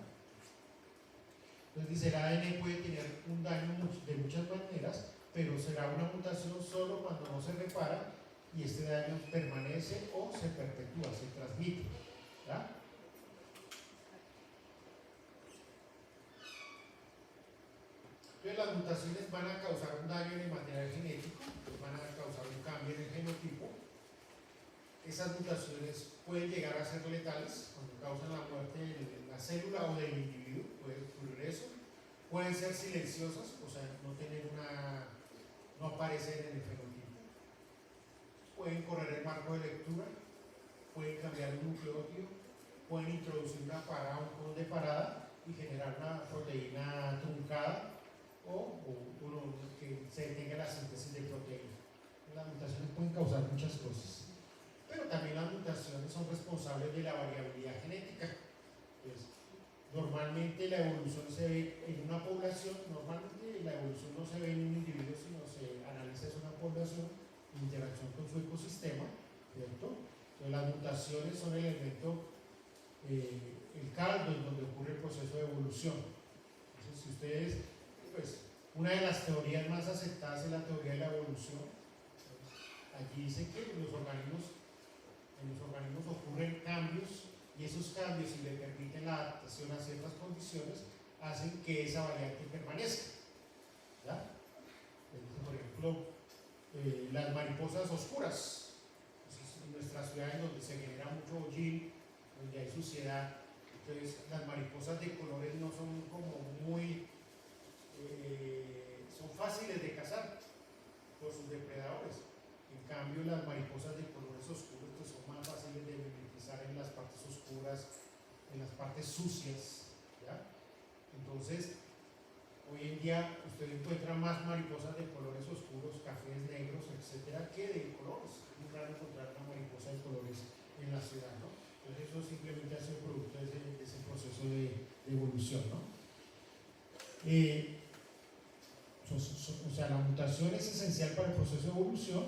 Entonces dice, el ADN puede tener un daño de muchas maneras, pero será una mutación solo cuando no se repara y este daño permanece o se perpetúa, se transmite. ¿Ya? Entonces las mutaciones van a causar un daño en el material genético, pues van a causar un cambio en el genotipo. Esas mutaciones pueden llegar a ser letales cuando causan la muerte de la célula o del individuo, puede ocurrir eso. Pueden ser silenciosas, o sea, no aparecer en el fenotipo. Pueden correr el marco de lectura, pueden cambiar el nucleótido, pueden introducir una parada, un codón de parada y generar una proteína truncada o que se detenga la síntesis de proteína. Las mutaciones pueden causar muchas cosas, pero también las mutaciones son responsables de la variabilidad genética. Pues, normalmente la evolución se ve en una población, normalmente la evolución no se ve en un individuo, sino se analiza en una población en interacción con su ecosistema, ¿cierto? Entonces las mutaciones son el elemento, el caldo en donde ocurre el proceso de evolución. Entonces, si ustedes, pues, una de las teorías más aceptadas es la teoría de la evolución. Allí dice que en los organismos ocurren cambios, y esos cambios, si le permiten la adaptación a ciertas condiciones, hacen que esa variante permanezca. ¿Ya? Por ejemplo, las mariposas oscuras. Entonces, en nuestras ciudades donde se genera mucho hollín, donde hay suciedad, entonces las mariposas de colores no son como muy son fáciles de cazar por sus depredadores. En cambio, las mariposas de colores oscuros pues, son más fáciles de mimetizar en las partes oscuras, en las partes sucias. ¿Ya? Entonces, hoy en día usted encuentra más mariposas de colores oscuros, cafés, negros, etcétera, que de colores. Es muy raro encontrar una mariposa de colores en la ciudad, ¿no? Entonces, eso simplemente hace producto de ese proceso de evolución, ¿no? O sea, la mutación es esencial para el proceso de evolución,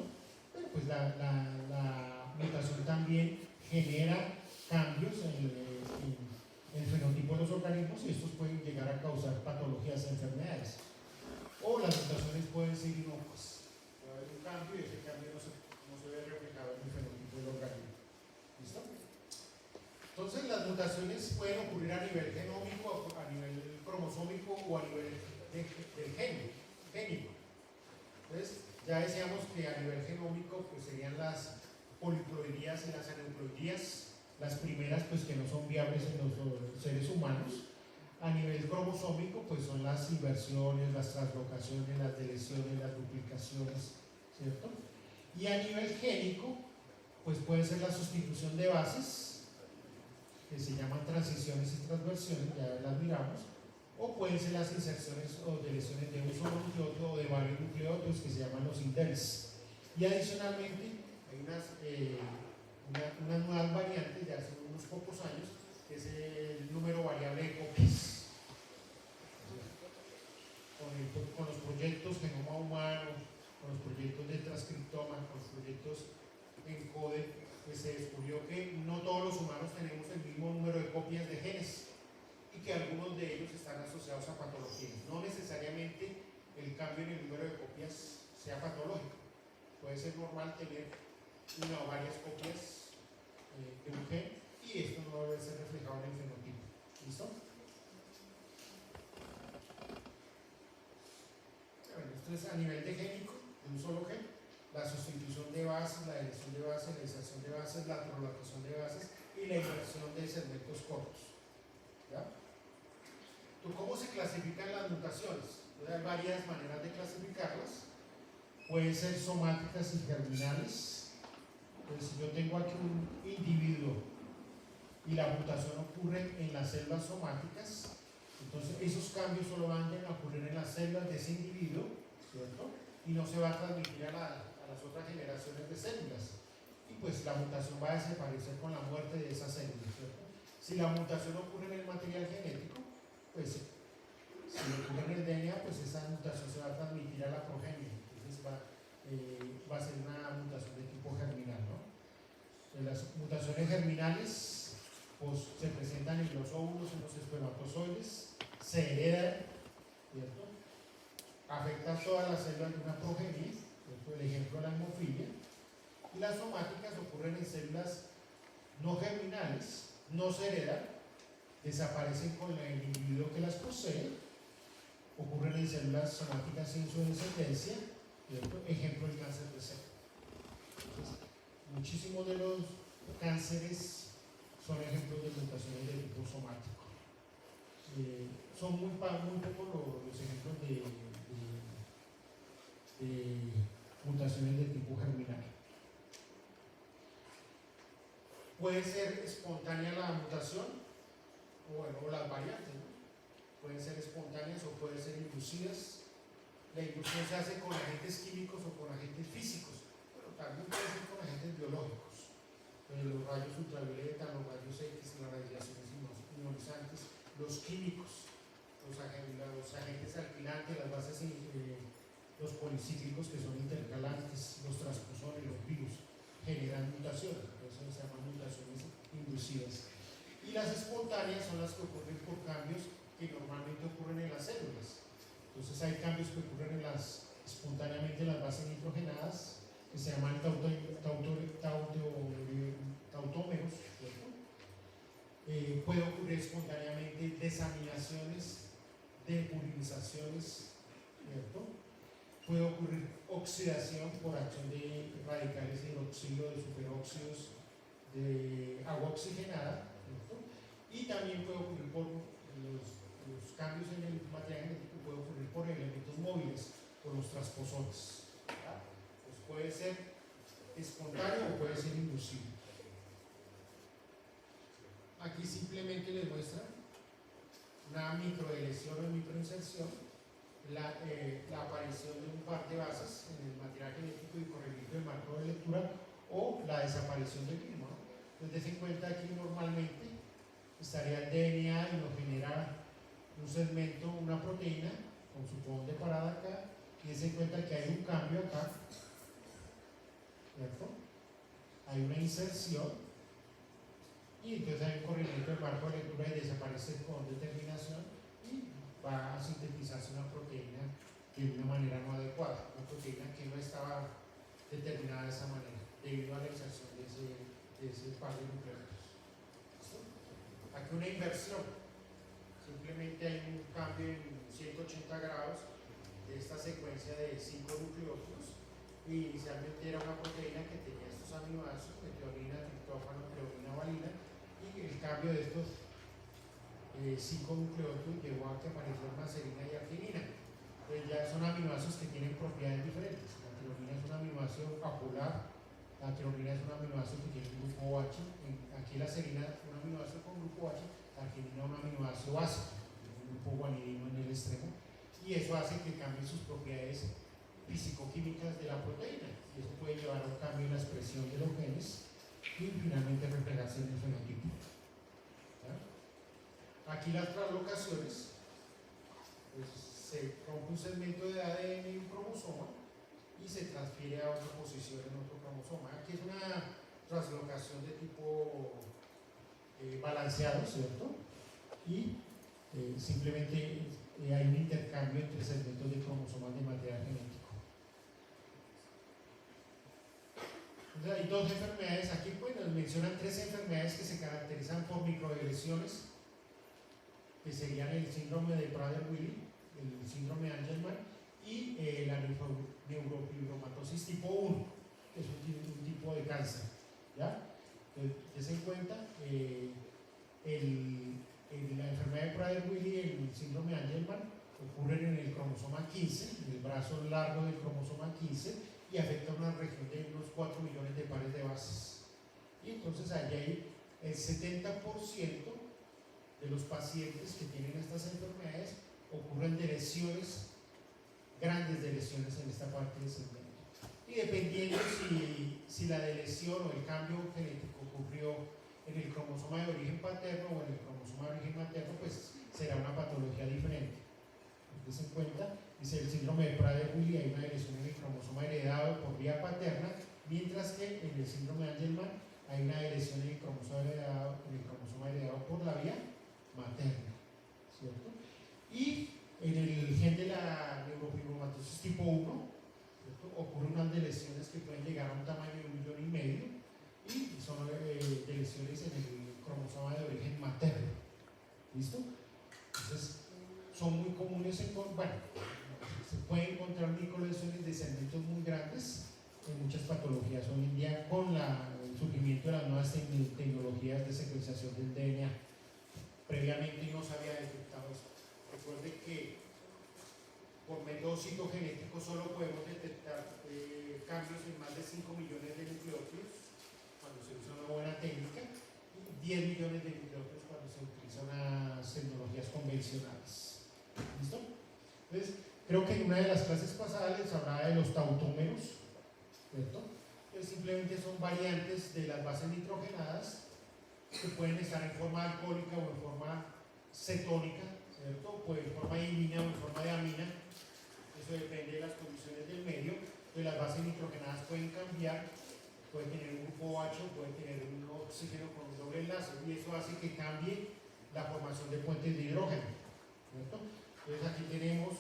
pero pues la mutación también genera cambios en el fenotipo de los organismos, y estos pueden llegar a causar patologías, enfermedades. O las mutaciones pueden ser inocuas. Puede haber un cambio y ese cambio no se ve reflejado en el fenotipo del organismo. ¿Listo? Entonces las mutaciones pueden ocurrir a nivel genómico, a nivel cromosómico o a nivel del génico. Entonces, ya decíamos que a nivel genómico pues serían las poliploidías y las aneuploidías, las primeras pues que no son viables en los seres humanos. A nivel cromosómico pues son las inversiones, las translocaciones, las deleciones, las duplicaciones, ¿cierto? Y a nivel génico pues puede ser la sustitución de bases, que se llaman transiciones y transversiones, ya las miramos, o pueden ser las inserciones o deleciones de un solo nucleótido o de varios nucleótidos, que se llaman los indeles. Y adicionalmente hay unas nuevas variantes de hace unos pocos años, que es el número variable de copias. Con los proyectos genoma humano, con los proyectos de transcriptoma, con los proyectos ENCODE, pues se descubrió que no todos los humanos tenemos el mismo número de copias de genes y que algunos de ellos están asociados a patologías. No necesariamente el cambio en el número de copias sea patológico. Puede ser normal tener una o varias copias de un gen y esto no debe ser reflejado en el fenotipo. ¿Listo? Bueno, esto es a nivel de génico, de un solo gen, la sustitución de bases, la deleción de bases, la inserción de bases, la translocación de bases y la inversión de segmentos cortos. ¿Ya? ¿Cómo se clasifican las mutaciones? Hay varias maneras de clasificarlas. Pueden ser somáticas y germinales. Entonces, si yo tengo aquí un individuo y la mutación ocurre en las células somáticas, entonces esos cambios solo van a ocurrir en las células de ese individuo, ¿cierto? Y no se va a transmitir a las otras generaciones de células. Y pues la mutación va a desaparecer con la muerte de esas células, ¿cierto? Si la mutación ocurre en el material genético, pues si ocurre en el DNA, pues esa mutación se va a transmitir a la progenie. Entonces va a ser una mutación de tipo germinal, ¿no? Las mutaciones germinales pues, se presentan en los óvulos, en los espermatozoides, se heredan, ¿cierto? Afectan todas las células de una progenie, ¿cierto? El ejemplo de la hemofilia. Y las somáticas ocurren en células no germinales, no se heredan, desaparecen con el individuo que las posee, ocurren en células somáticas sin su descendencia, ¿cierto? Ejemplo, el cáncer de seno. Entonces, muchísimos de los cánceres son ejemplos de mutaciones de tipo somático. Son muy pocos los ejemplos de mutaciones de tipo germinal. Puede ser espontánea la mutación, o las variantes, ¿no? Pueden ser espontáneas o pueden ser inducidas. La inducción se hace con agentes químicos o con agentes físicos, pero también puede ser con agentes biológicos. Los rayos ultravioleta, los rayos X, las radiaciones ionizantes, los químicos, los agentes alquilantes, las bases, los policíclicos que son intercalantes, los transposones, los virus, generan mutaciones, entonces se llaman mutaciones inducidas. Y las espontáneas son las que ocurren por cambios que normalmente ocurren en las células. Entonces hay cambios que ocurren espontáneamente en las bases nitrogenadas, que se llaman tautómeros, ¿cierto? Puede ocurrir espontáneamente desaminaciones, depurinizaciones, ¿cierto? Puede ocurrir oxidación por acción de radicales hidroxilo, de superóxidos, de agua oxigenada, ¿cierto? Y también puede ocurrir por los cambios en el material genético, puede ocurrir por elementos móviles, por los transposones. Pues puede ser espontáneo o puede ser inducido. Aquí simplemente les muestra una microdeleción o microinserción, la aparición de un par de bases en el material genético y corregimiento del marco de lectura o la desaparición del mismo, ¿no? Entonces, den cuenta aquí normalmente estaría el DNA y nos genera un segmento, una proteína con su codón de parada acá, y den cuenta que hay un cambio acá, ¿cierto? Hay una inserción y entonces hay un corregimiento del marco de lectura y desaparece el codón de terminación y va a sintetizarse una proteína de una manera no adecuada, una proteína que no estaba determinada de esa manera debido a la inserción de ese par de nucleótidos. Aquí una inversión, simplemente hay un cambio en 180 grados de esta secuencia de 5 nucleótidos. Y inicialmente era una proteína que tenía estos aminoácidos, metionina, triptófano, treonina, valina, y el cambio de estos 5 nucleótidos llevó a que aparecieran serina y arginina. Entonces ya son aminoácidos que tienen propiedades diferentes. La treonina es un aminoácido apolar, la treonina es un aminoácido que tiene un grupo H, aquí la serina es un aminoácido con grupo H, la arginina es un aminoácido básico, un grupo guanidino en el extremo, y eso hace que cambien sus propiedades fisicoquímicas de la proteína, y eso puede llevar a un cambio en la expresión de los genes y finalmente reflejarse en el fenotipo. ¿Ya? Aquí las translocaciones, pues, se rompe un segmento de ADN en un cromosoma y se transfiere a otra posición en otro cromosoma. Aquí es una translocación de tipo balanceado, ¿cierto? Y simplemente hay un intercambio entre segmentos de cromosomas de material genético. Entonces, hay dos enfermedades aquí, pues nos mencionan 3 enfermedades que se caracterizan por microagresiones, que serían el síndrome de Prader-Willi, el síndrome de Angelman y la neurofibromatosis tipo 1, que es un tipo de cáncer. ¿Ya? Entonces, dense en cuenta, la enfermedad de Prader-Willi y el síndrome de Angelman ocurren en el cromosoma 15, en el brazo largo del cromosoma 15, y afecta una región de unos 4 millones de pares de bases. Y entonces allí hay el 70% de los pacientes que tienen estas enfermedades ocurren de lesiones, grandes de lesiones en esta parte del segmento. Y dependiendo si la deleción o el cambio genético ocurrió en el cromosoma de origen paterno o en el cromosoma de origen materno, pues será una patología diferente. Dense en cuenta, dice el síndrome de Prader-Willi, hay una lesión en el cromosoma heredado por vía paterna, mientras que en el síndrome de Angelman hay una lesión en el cromosoma heredado por la vía materna, ¿cierto? Y en el gen de la neurofibromatosis tipo 1, ¿cierto?, ocurren unas lesiones que pueden llegar a un tamaño de 1,5 millones y son lesiones en el cromosoma de origen materno. ¿Listo? Entonces, son muy comunes se pueden encontrar microlesiones de segmentos muy grandes en muchas patologías hoy en día con el surgimiento de las nuevas tecnologías de secuenciación del DNA. Previamente no se había detectado esto. Recuerde que por método citogenético solo podemos detectar cambios en más de 5 millones de nucleótidos cuando se usa una buena técnica y 10 millones de nucleótidos cuando se utilizan unas tecnologías convencionales. ¿Listo? Entonces, creo que en una de las clases pasadas les hablaba de los tautómeros, ¿cierto? Que simplemente son variantes de las bases nitrogenadas que pueden estar en forma alcohólica o en forma cetónica, ¿cierto? Pues en forma de imina o en forma de amina. Eso depende de las condiciones del medio. Entonces, las bases nitrogenadas pueden cambiar, pueden tener un grupo H, pueden tener un oxígeno con un doble enlace, y eso hace que cambie la formación de puentes de hidrógeno, ¿cierto? Entonces aquí tenemos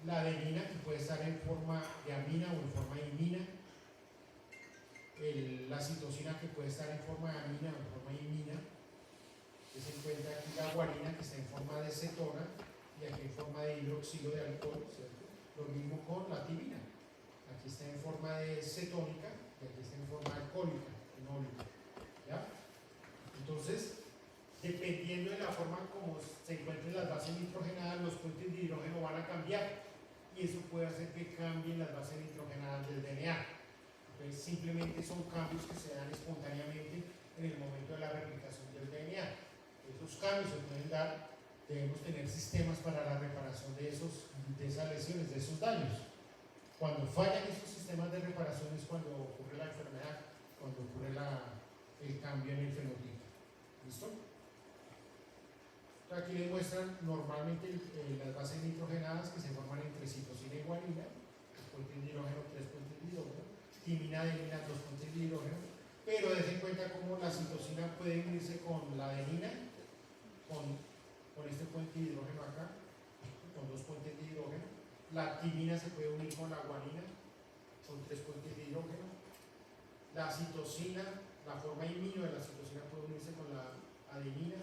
la adenina, que puede estar en forma de amina o en forma de imina, la citosina, que puede estar en forma de amina o en forma de imina. Se encuentra aquí la guanina, que está en forma de cetona, y aquí en forma de hidroxilo de alcohol, ¿cierto? Lo mismo con la timina, aquí está en forma de cetónica y aquí está en forma alcohólica, enólica. ¿Ya? Entonces, dependiendo de la forma como se encuentren las bases nitrogenadas, los puentes de hidrógeno van a cambiar, y eso puede hacer que cambien las bases nitrogenadas del DNA. Entonces, simplemente son cambios que se dan espontáneamente en el momento de la replicación del DNA. Esos cambios se pueden dar, debemos tener sistemas para la reparación de esas lesiones, de esos daños. Cuando fallan esos sistemas de reparación es cuando ocurre la enfermedad, cuando ocurre el cambio en el fenotipo. ¿Listo? Aquí les muestran normalmente las bases nitrogenadas que se forman entre citosina y guanina, 2 puentes de hidrógeno, 3 puentes de hidrógeno, timina, adenina, 2 puentes de hidrógeno, pero den en cuenta cómo la citosina puede unirse con la adenina, con este puente de hidrógeno acá, con 2 puentes de hidrógeno. La timina se puede unir con la guanina, con 3 puentes de hidrógeno. La citosina, la forma imino de la citosina puede unirse con la adenina.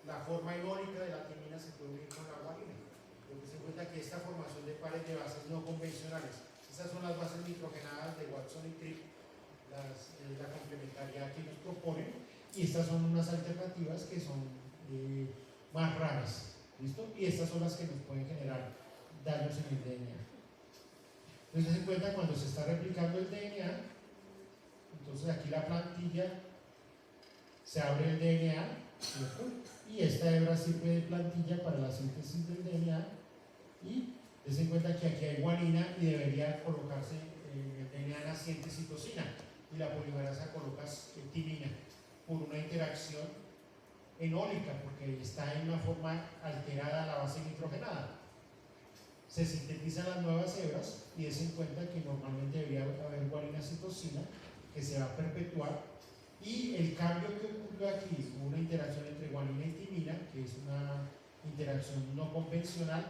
La forma enólica de la timina se puede unir con la guanina. lo que se cuenta que esta formación de pares de bases no convencionales, esas son las bases nitrogenadas de Watson y Crick, la complementariedad que nos proponen, y estas son unas alternativas que son más raras, ¿listo? Y estas son las que nos pueden generar daños en el DNA. Entonces se cuenta cuando se está replicando el DNA, entonces aquí la plantilla se abre el DNA, ¿cierto? Y esta hebra sirve de plantilla para la síntesis del DNA, y dense cuenta que aquí hay guanina y debería colocarse el DNA naciente citosina, y la polimerasa coloca timina por una interacción enólica, porque está en una forma alterada la base nitrogenada. Se sintetizan las nuevas hebras y dense cuenta que normalmente debería haber guanina citosina que se va a perpetuar, y el cambio que ocurre aquí es una interacción entre guanina y timina, que es una interacción no convencional,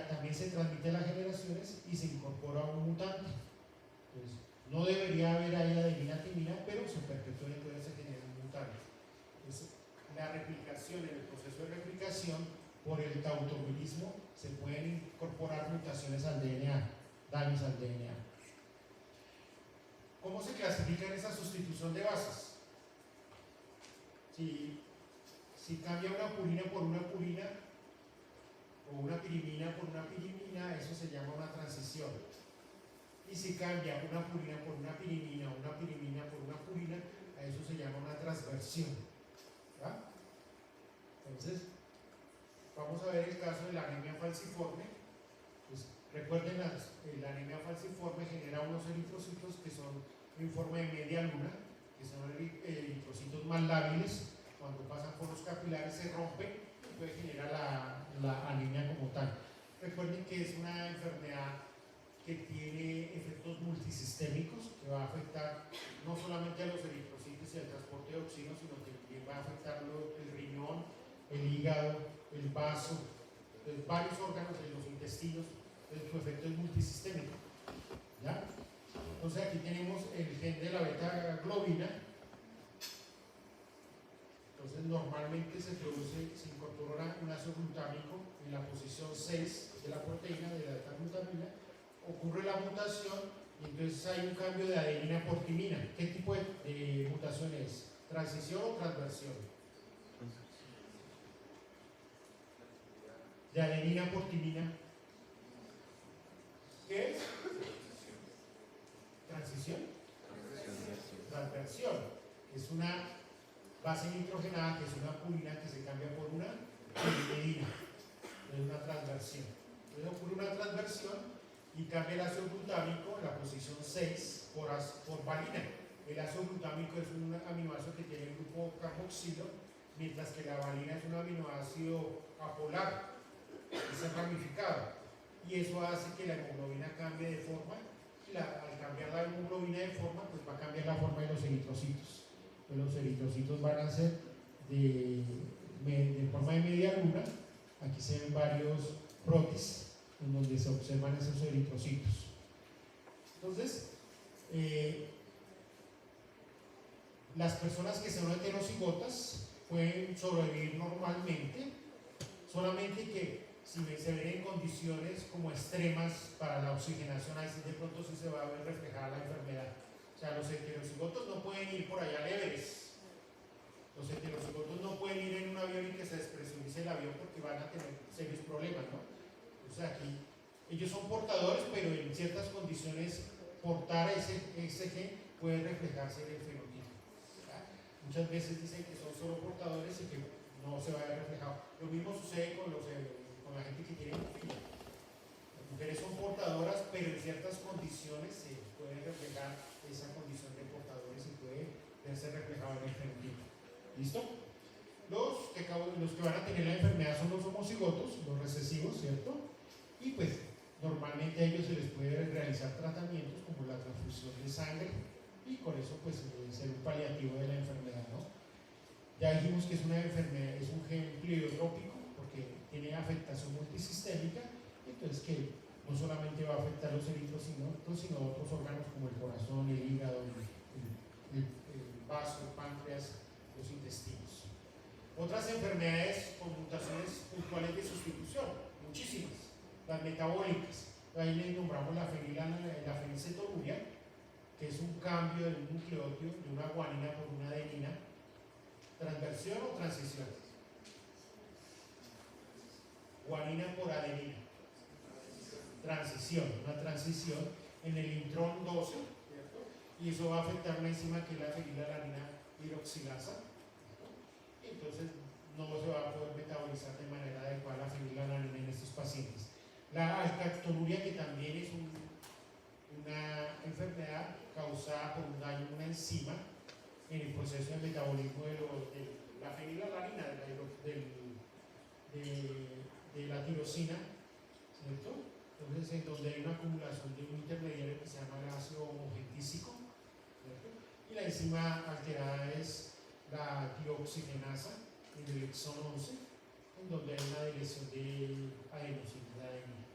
también se transmite a las generaciones y se incorpora a un mutante. Entonces, no debería haber ahí adenina-timina, pero se perpetúa y entonces se genera un mutante. Entonces, la replicación, en el proceso de replicación, por el tautomilismo, se pueden incorporar mutaciones al DNA, daños al DNA. ¿Cómo se clasifica esa sustitución de bases? Si cambia una purina por una purina, o una pirimina por una pirimina, eso se llama una transición. Y si cambia una purina por una pirimina, o una pirimina por una purina, a eso se llama una transversión. ¿Ya? Entonces, vamos a ver el caso de la anemia falciforme. Pues, recuerden, la anemia falciforme genera unos eritrocitos que son en forma de media luna, que son eritrocitos más lábiles. Cuando pasan por los capilares se rompen y puede generar la anemia como tal. Recuerden que es una enfermedad que tiene efectos multisistémicos, que va a afectar no solamente a los eritrocitos y al transporte de oxígeno, sino que también va a afectar el riñón, el hígado, el vaso, varios órganos de los intestinos. Su efecto es multisistémico. ¿Ya? Entonces aquí tenemos el gen de la beta globina. Entonces normalmente se incorpora un ácido glutámico en la posición 6 de la proteína de la beta glutamina. Ocurre la mutación y entonces hay un cambio de adenina por timina. ¿Qué tipo de mutación es? ¿Transición o transversión? De adenina por timina. ¿Qué es? ¿Transición? Transversión. Es una base nitrogenada, que es una purina que se cambia por una pirimidina. Es una transversión. Entonces ocurre una transversión y cambia el ácido glutámico en la posición 6 por valina. El ácido glutámico es un aminoácido que tiene el grupo carboxilo, mientras que la valina es un aminoácido apolar, es ramificado. Y eso hace que la hemoglobina cambie de forma, y al cambiar la hemoglobina de forma, pues va a cambiar la forma de los eritrocitos. Los eritrocitos van a ser de forma de media luna. Aquí se ven varios protis en donde se observan esos eritrocitos. Entonces, las personas que son heterocigotas pueden sobrevivir normalmente, solamente que si se ven en condiciones como extremas para la oxigenación, ahí de pronto sí se va a ver reflejada la enfermedad. O sea, los heterocigotos no pueden ir por allá al Everest. Los heterocigotos no pueden ir en un avión y que se despresurice el avión, porque van a tener serios problemas, ¿no? O sea, aquí ellos son portadores, pero en ciertas condiciones portar ese gen puede reflejarse en el fenotipo. ¿Ya? Muchas veces dicen que son solo portadores y que no se va a ver reflejado. Lo mismo sucede con la gente que tiene hemofilia. Las mujeres son portadoras, pero en ciertas condiciones se puede reflejar esa condición de portadores y puede verse reflejado en el fenotipo. ¿Listo? Los que van a tener la enfermedad son los homocigotos, los recesivos, ¿cierto? Y pues normalmente a ellos se les puede realizar tratamientos como la transfusión de sangre, y con eso pues ser un paliativo de la enfermedad, ¿no? Ya dijimos que es una enfermedad, es un gen pleiotrópico porque tiene afectación multisistémica, entonces que no solamente va a afectar los eritrocitos, sino otros órganos como el corazón, el hígado, el vaso, el páncreas, los intestinos. Otras enfermedades con mutaciones puntuales de sustitución. muchísimas. Las metabólicas, ahí le nombramos la fenilcetonuria, que es un cambio del nucleótido de una guanina por una adenina, transversión o transición. Guanina por adenina, transición, una transición en el intrón 12, ¿cierto? Y eso va a afectar una enzima que es la fenilalanina hidroxilasa, entonces no se va a poder metabolizar de manera adecuada la fenilalanina en estos pacientes. La alcactonuria, que también es una enfermedad causada por un daño en una enzima en el proceso de metabolismo de la fenilalanina, de la tirosina, ¿cierto? Entonces, en donde hay una acumulación de un intermediario que se llama el ácido homogentísico, ¿cierto? Y la enzima alterada es la tiroxigenasa en el exón 11, en donde hay una deleción de adenosina, de adenina.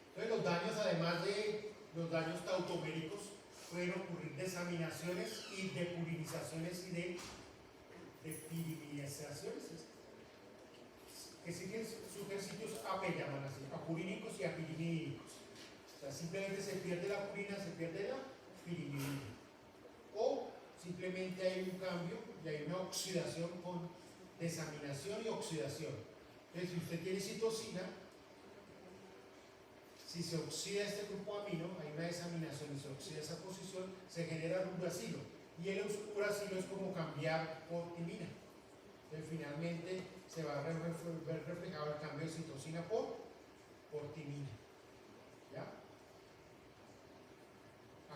Entonces, los daños, además de los daños tautoméricos, pueden ocurrir desaminaciones y depurinizaciones y de pirimizaciones, que siguen sus sitios AP, llaman así, apurínicos y apirimídicos. O sea, simplemente se pierde la purina, se pierde la pirimidina. O simplemente hay un cambio y hay una oxidación con desaminación y oxidación. Entonces, si usted tiene citosina, si se oxida este grupo amino, hay una desaminación y se oxida esa posición, se genera un uracilo. Y el uracilo es como cambiar por timina. Entonces, finalmente se va a ver reflejado el cambio de citosina por timina. ¿Ya?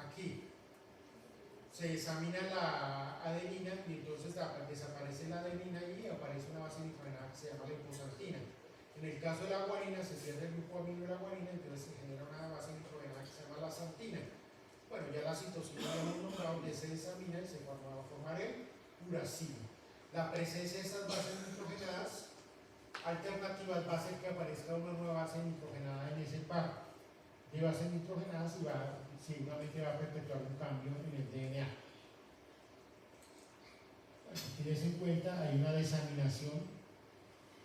Aquí se examina la adenina y entonces desaparece la adenina y aparece una base nitrogenada que se llama liposantina. En el caso de la guanina se pierde el grupo amino de la guanina, entonces se genera una base nitrogenada que se llama la santina. Bueno, ya la citosina ya hemos nombrado, se examina y se va a formar el uracilo. La presencia de estas bases nitrogenadas alternativas va a hacer que aparezca una nueva base nitrogenada en ese par de bases nitrogenadas y seguramente va a perpetuar un cambio en el DNA. Bueno, tienes en cuenta, hay una desaminación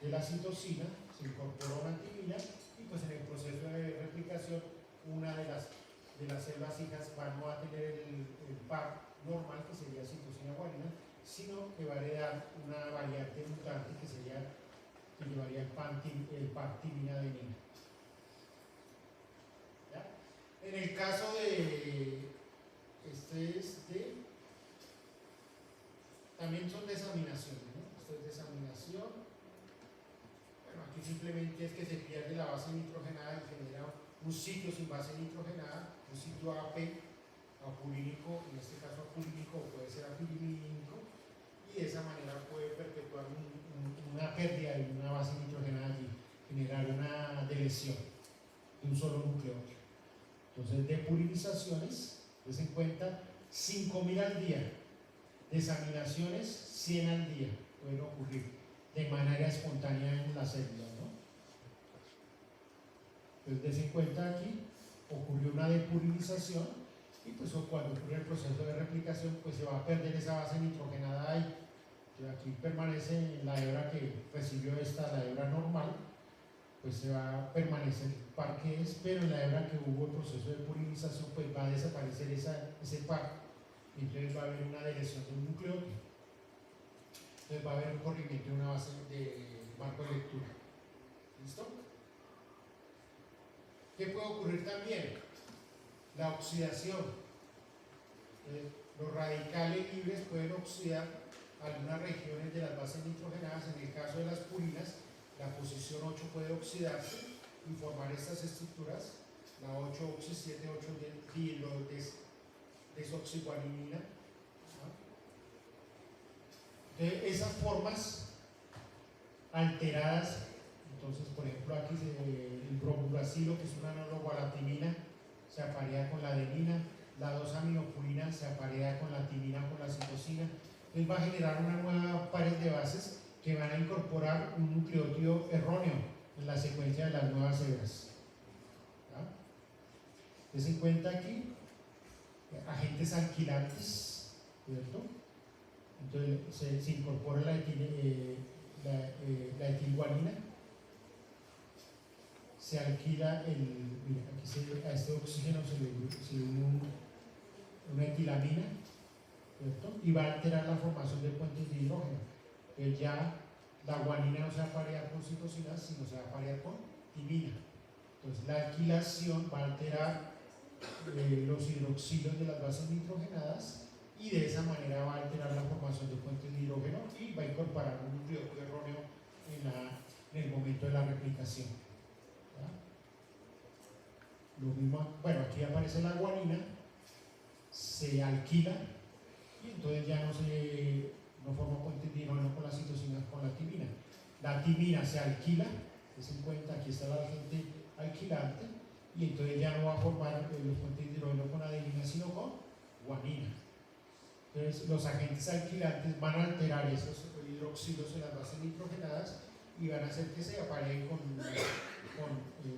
de la citosina, se incorpora una antimina y pues en el proceso de replicación una de las células hijas no va a tener el par normal que sería citosina guanina, sino que va a heredar una variante mutante que llevaría el par timina adenina. ¿Ya? En el caso de también son desaminaciones, ¿no? Esto es desaminación. Bueno, aquí simplemente es que se pierde la base nitrogenada y genera un sitio sin base nitrogenada, un sitio AP, apurínico, en este caso apurínico o puede ser apirimínico, y de esa manera puede perpetuar una pérdida de una base nitrogenada y generar una delesión de un solo nucleótido. Entonces, depurinizaciones, pues en cuenta 5.000 al día, desaminaciones 100 al día pueden ocurrir de manera espontánea en la célula, ¿no? Entonces, des en cuenta aquí, ocurrió una depurinización y pues cuando ocurre el proceso de replicación, pues se va a perder esa base nitrogenada ahí. Entonces, aquí permanece la hebra que recibió la hebra normal, pues se va a permanecer el par que es, pero en la hebra que hubo el proceso de purinización, pues va a desaparecer ese par, y entonces va a haber una delesión de un nucleótido. Entonces va a haber un corrimiento de una base de marco de lectura. ¿Listo? ¿Qué puede ocurrir también? La oxidación. Los radicales libres pueden oxidar algunas regiones de las bases nitrogenadas. En el caso de las purinas, la posición 8 puede oxidarse y formar estas estructuras, la 8-oxi, 7-8 desoxiguanidina. Entonces, esas formas alteradas, entonces, por ejemplo, aquí el bromuracilo, que es un análogo a la timina, se aparea con la adenina, la 2-aminopurina se aparea con la timina, con la citosina. Entonces va a generar una nueva pared de bases que van a incorporar un nucleótido erróneo en la secuencia de las nuevas hebras. Des en cuenta aquí agentes alquilantes, ¿cierto? Entonces se incorpora la etilguanina, se alquila mira, aquí a este oxígeno se le une una etilamina, ¿cierto? Y va a alterar la formación de puentes de hidrógeno. Entonces ya la guanina no se va a parear con citosina, sino se va a parear con timina. Entonces la alquilación va a alterar los hidroxilos de las bases nitrogenadas y de esa manera va a alterar la formación de puentes de hidrógeno y va a incorporar un nucleótido erróneo en el momento de la replicación. ¿Ya? Lo mismo, bueno, aquí aparece la guanina, se alquila y entonces ya no forma puentes de hidrógeno con la citosina, con la timina. La timina se alquila, se cuenta, aquí está la agente alquilante, y entonces ya no va a formar los puentes de hidrógeno con adenina, sino con guanina. Entonces los agentes alquilantes van a alterar esos hidroxilos en las bases nitrogenadas y van a hacer que se apareen con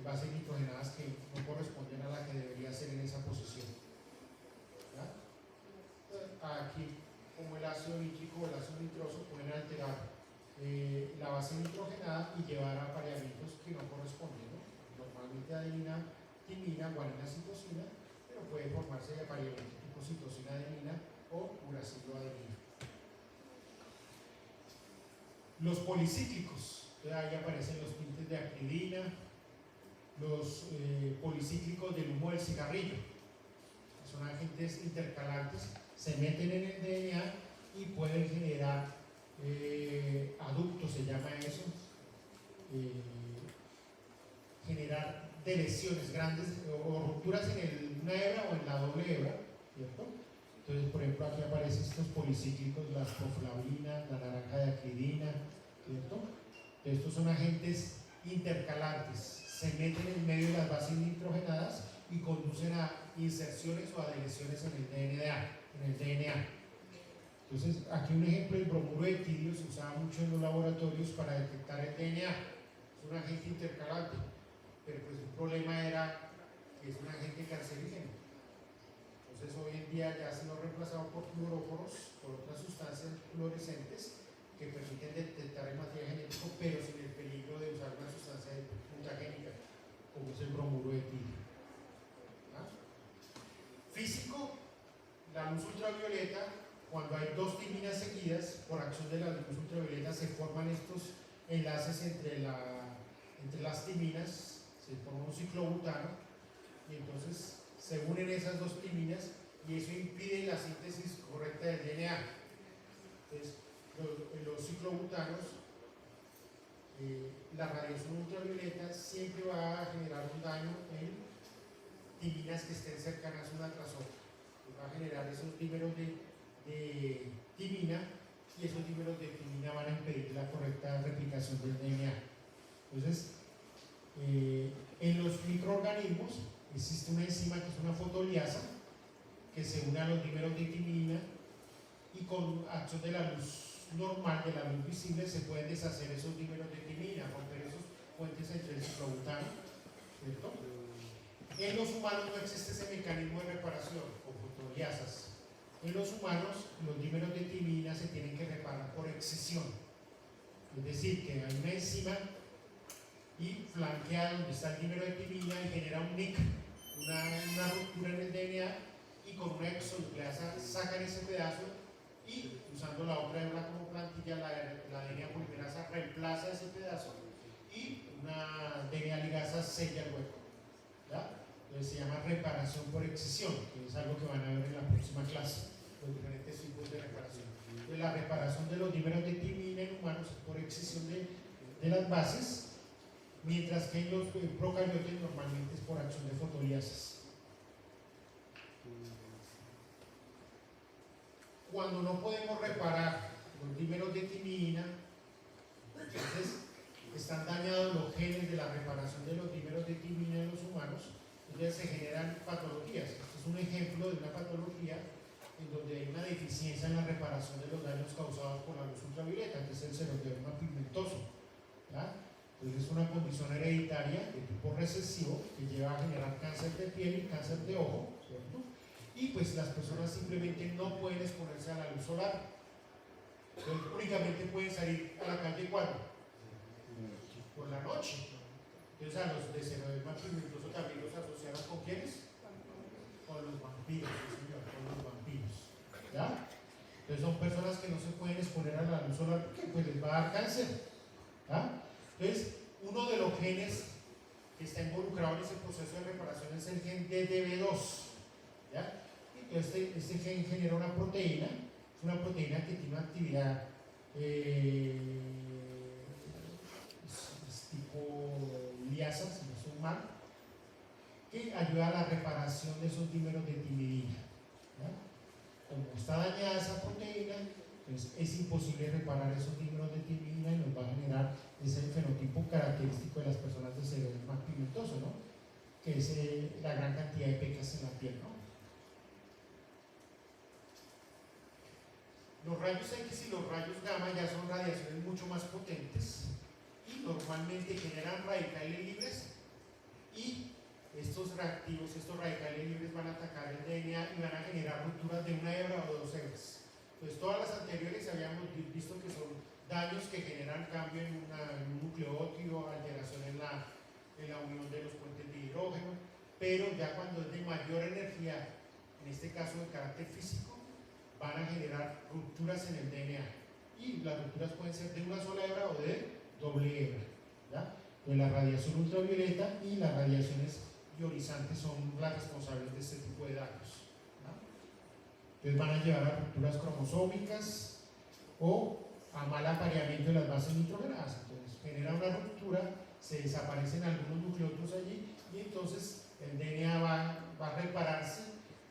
bases nitrogenadas que no corresponden a la que debería ser en esa posición. ¿Ya? Aquí, como el ácido nítrico o el ácido nitroso, pueden alterar la base nitrogenada y llevar a apareamientos que no corresponden, ¿no? Normalmente adenina, timina, guanina, citosina, pero puede formarse de apareamiento tipo citosina, adenina o uracilo, adenina. Los policíclicos, ahí aparecen los tintes de acridina, los policíclicos del humo del cigarrillo, son agentes intercalantes, se meten en el DNA y pueden generar aductos, se llama eso, generar deleciones grandes o rupturas en una hebra o en la doble hebra, ¿cierto? Entonces, por ejemplo, aquí aparecen estos policíclicos, la proflavina, la naranja de acridina, ¿cierto? Entonces, estos son agentes intercalantes, se meten en medio de las bases nitrogenadas y conducen a inserciones o a deleciones en el DNA. Entonces, aquí un ejemplo, el bromuro de etidio se usaba mucho en los laboratorios para detectar el DNA. Es un agente intercalante, pero pues el problema era que es un agente cancerígeno. Entonces, hoy en día ya ha sido reemplazado por fluoróforos, por otras sustancias fluorescentes que permiten detectar el material genético, pero sin el peligro de usar una sustancia mutagénica, como es el bromuro de etidio. ¿Ah? Físico, la luz ultravioleta. Cuando hay dos timinas seguidas, por acción de la luz ultravioleta, se forman estos enlaces entre las timinas, se forma un ciclobutano, y entonces se unen esas dos timinas y eso impide la síntesis correcta del DNA. Entonces, los ciclobutanos, la radiación ultravioleta siempre va a generar un daño en timinas que estén cercanas una tras otra. Va a generar esos dímeros de timina y esos dímeros de timina van a impedir la correcta replicación del DNA. Entonces, en los microorganismos existe una enzima que es una fotoliasa que se une a los dímeros de timina y con acción de la luz normal, de la luz visible, se pueden deshacer esos dímeros de timina, romper esos puentes entre el ciclobutano, ¿cierto? En los humanos no existe ese mecanismo de reparación con fotoliasas. En los humanos, los dímeros de timina se tienen que reparar por excisión. Es decir, que hay una enzima y flanquea donde está el dímero de timina y genera un nick, una ruptura en el DNA, y con una exonucleasa sacan ese pedazo y usando la otra hebra como plantilla, la DNA polimerasa reemplaza ese pedazo y una DNA ligasa sella el hueco. ¿Ya? Entonces se llama reparación por excisión, que es algo que van a ver en la próxima clase. Los diferentes tipos de reparación. Entonces, la reparación de los dímeros de timina en humanos es por excisión de las bases, mientras que en los procariotes normalmente es por acción de fotoliasas. Cuando no podemos reparar los dímeros de timina, entonces están dañados los genes de la reparación de los dímeros de timina en los humanos, entonces se generan patologías. Este es un ejemplo de una patología en donde hay una deficiencia en la reparación de los daños causados por la luz ultravioleta, que es el xeroderma pigmentoso. ¿Ya? Entonces es una condición hereditaria de tipo recesivo que lleva a generar cáncer de piel y cáncer de ojo, ¿cierto? Y pues las personas simplemente no pueden exponerse a la luz solar. Entonces, únicamente pueden salir a la calle cuando por la noche. Entonces, a los de Cerebelma Pigmentoso también los asociaron con quiénes? Con los vampiros, sí señor, con los vampiros. ¿Ya? Entonces, son personas que no se pueden exponer a la luz solar porque pues, les va a dar cáncer. ¿Ya? Entonces, uno de los genes que está involucrado en ese proceso de reparación es el gen DDB2. ¿Ya? Entonces, este gen genera una proteína, es una proteína que tiene una actividad es tipo liasa, si no son mal, que ayuda a la reparación de esos dímeros de timidina. ¿Ya? Como está dañada esa proteína, entonces es imposible reparar esos dímeros de timidina y nos va a generar ese fenotipo característico de las personas de cerebro pigmentoso, ¿no? Que es la gran cantidad de pecas en la piel, ¿no? Los rayos X y los rayos gamma ya son radiaciones mucho más potentes y normalmente generan radicales libres, y estos reactivos, estos radicales libres van a atacar el DNA y van a generar rupturas de una hebra o 2 hebras. Pues todas las anteriores habíamos visto que son daños que generan cambio en un nucleótido, alteración en la unión de los puentes de hidrógeno, pero ya cuando es de mayor energía, en este caso de carácter físico, van a generar rupturas en el DNA, y las rupturas pueden ser de una sola hebra o de doble hebra. ¿Ya? Entonces, la radiación ultravioleta y las radiaciones ionizantes son las responsables de este tipo de daños. ¿Ya? Entonces van a llevar a rupturas cromosómicas o a mal apareamiento de las bases nitrogenadas. Entonces genera una ruptura, se desaparecen algunos nucleótidos allí y entonces el DNA va a repararse,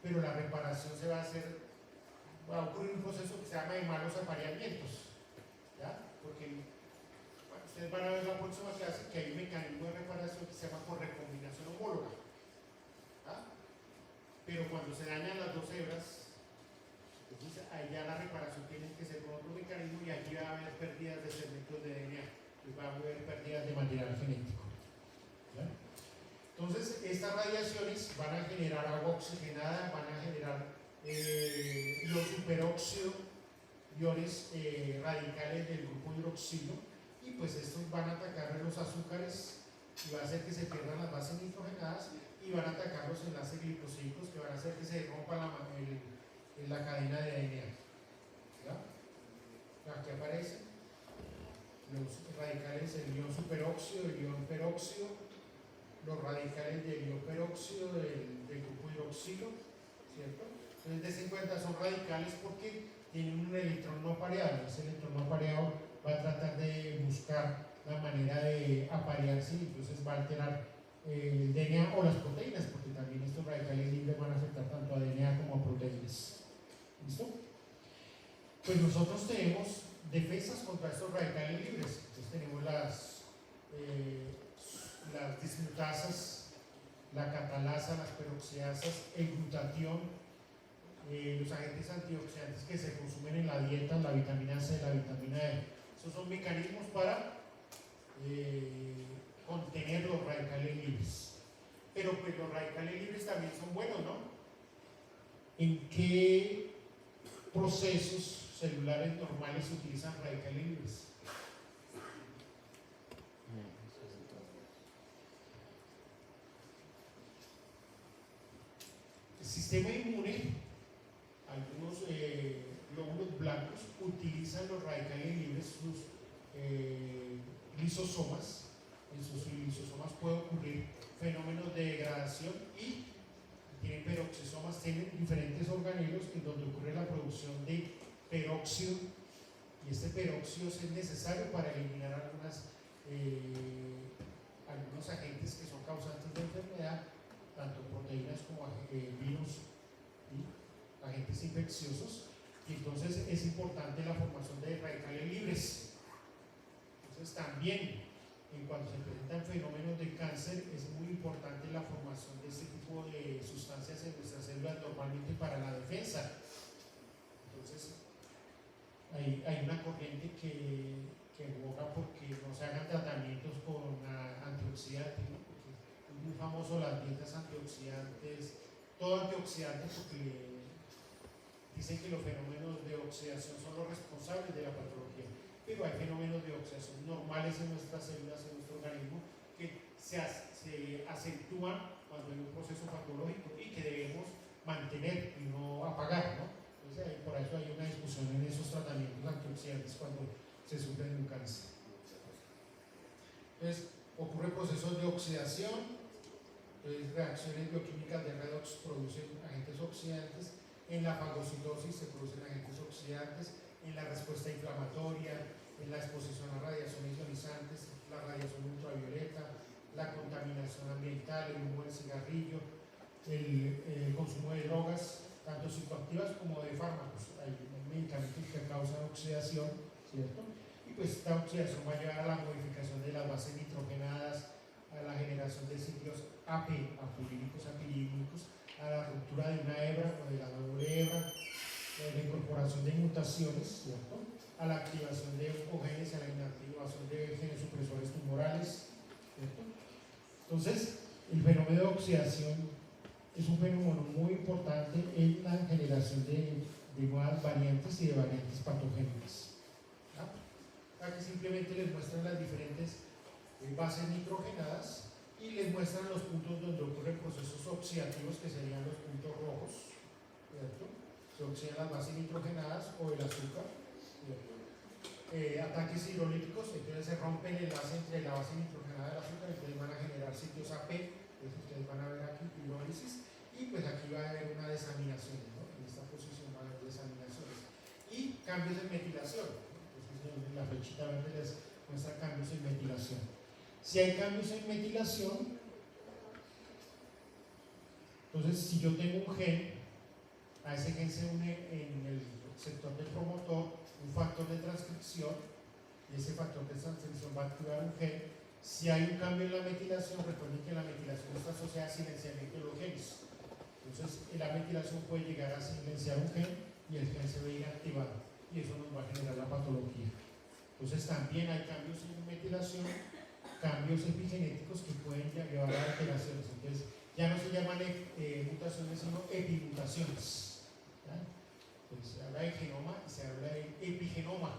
pero la reparación se va a hacer, va a ocurrir un proceso que se llama de malos apareamientos, ¿ya? Porque bueno, ustedes van a ver la próxima clase que hay un mecanismo de reparación que se llama por recombinación homóloga, ¿ya? Pero cuando se dañan las 2 hebras, entonces ahí ya la reparación tiene que ser con otro mecanismo, y allí va a haber pérdidas de segmentos de DNA, y va a haber pérdidas de material genético, ¿ya? Entonces, estas radiaciones van a generar agua oxigenada, van a generar ion superóxido, iones radicales del grupo hidroxilo, y pues estos van a atacar los azúcares y va a hacer que se pierdan las bases nitrogenadas, y van a atacar los enlaces glicosídicos que van a hacer que se rompa la cadena de ADN. ¿Ya? Aquí aparecen los radicales del ion superóxido, el ion peróxido, los radicales del ion peróxido del grupo hidroxilo, ¿cierto? Entonces, dense cuenta, son radicales porque tienen un electrón no pareado. Ese electrón no pareado va a tratar de buscar la manera de aparearse, y entonces va a alterar el DNA o las proteínas, porque también estos radicales libres van a afectar tanto a DNA como a proteínas. ¿Listo? Pues nosotros tenemos defensas contra estos radicales libres. Entonces tenemos las dismutasas, la catalasa, las peroxidasas, el glutatión, los agentes antioxidantes que se consumen en la dieta, la vitamina C, la vitamina E. Esos son mecanismos para contener los radicales libres. Pero pues los radicales libres también son buenos, ¿no? ¿En qué procesos celulares normales se utilizan radicales libres? El sistema inmune, algunos glóbulos blancos utilizan los radicales libres, sus lisosomas. En sus lisosomas puede ocurrir fenómenos de degradación, y tienen peroxisomas, tienen diferentes organelos en donde ocurre la producción de peróxido, y este peróxido es necesario para eliminar algunos agentes que son causantes de enfermedad, tanto proteínas como virus y agentes infecciosos, y entonces es importante la formación de radicales libres. Entonces también, en cuanto se presentan fenómenos de cáncer, es muy importante la formación de este tipo de sustancias en nuestras células, normalmente para la defensa. Entonces hay una corriente que aboga porque no se hagan tratamientos con antioxidantes, ¿no? Porque es muy famoso las dietas antioxidantes, todo antioxidante, porque dicen que los fenómenos de oxidación son los responsables de la patología, pero hay fenómenos de oxidación normales en nuestras células, en nuestro organismo, que se acentúan cuando hay un proceso patológico y que debemos mantener y no apagar, ¿no? Entonces, por eso hay una discusión en esos tratamientos antioxidantes cuando se sufre de un cáncer. Entonces, ocurren procesos de oxidación, reacciones bioquímicas de redox producen agentes oxidantes, en la fagocitosis se producen agentes oxidantes, en la respuesta inflamatoria, en la exposición a radiaciones ionizantes, la radiación ultravioleta, la contaminación ambiental, el humo del cigarrillo, el consumo de drogas, tanto psicoactivas como de fármacos. Hay medicamentos que causan oxidación, ¿cierto? Y pues esta oxidación va a llevar a la modificación de las bases nitrogenadas, a la generación de ciclos AP, apurílicos, apirídicos, a la ruptura de una hebra o de la doble hebra, a la incorporación de mutaciones, ¿cierto? A la activación de oncogenes, a la inactivación de genes supresores tumorales, ¿cierto? Entonces, el fenómeno de oxidación es un fenómeno muy importante en la generación de nuevas variantes y de variantes patogénicas. ¿Ya? Aquí simplemente les muestran las diferentes bases nitrogenadas y les muestran los puntos donde ocurren procesos oxidativos, que serían los puntos rojos, ¿cierto? Se oxidan las bases nitrogenadas o el azúcar, ¿cierto? Ataques hidrolíticos, entonces se rompe el enlace entre la base nitrogenada del azúcar, entonces van a generar sitios AP, entonces ustedes van a ver aquí hidrólisis, y pues aquí va a haber una desaminación, ¿no? En esta posición va a haber desaminaciones y cambios en metilación, ¿no? Entonces en la flechita verde les muestra cambios en metilación. Si hay cambios en metilación, entonces si yo tengo un gen, a ese gen se une en el sector del promotor un factor de transcripción, y ese factor de transcripción va a activar un gen. Si hay un cambio en la metilación, recuerden que la metilación está asociada al silenciamiento de los genes. Entonces, la metilación puede llegar a silenciar un gen y el gen se va a ir activado, y eso nos va a generar la patología. Entonces, también hay cambios en metilación, cambios epigenéticos que pueden llevar a alteraciones. Entonces, ya no se llaman mutaciones, sino epimutaciones. ¿Ya? Entonces, se habla de genoma y se habla de epigenoma.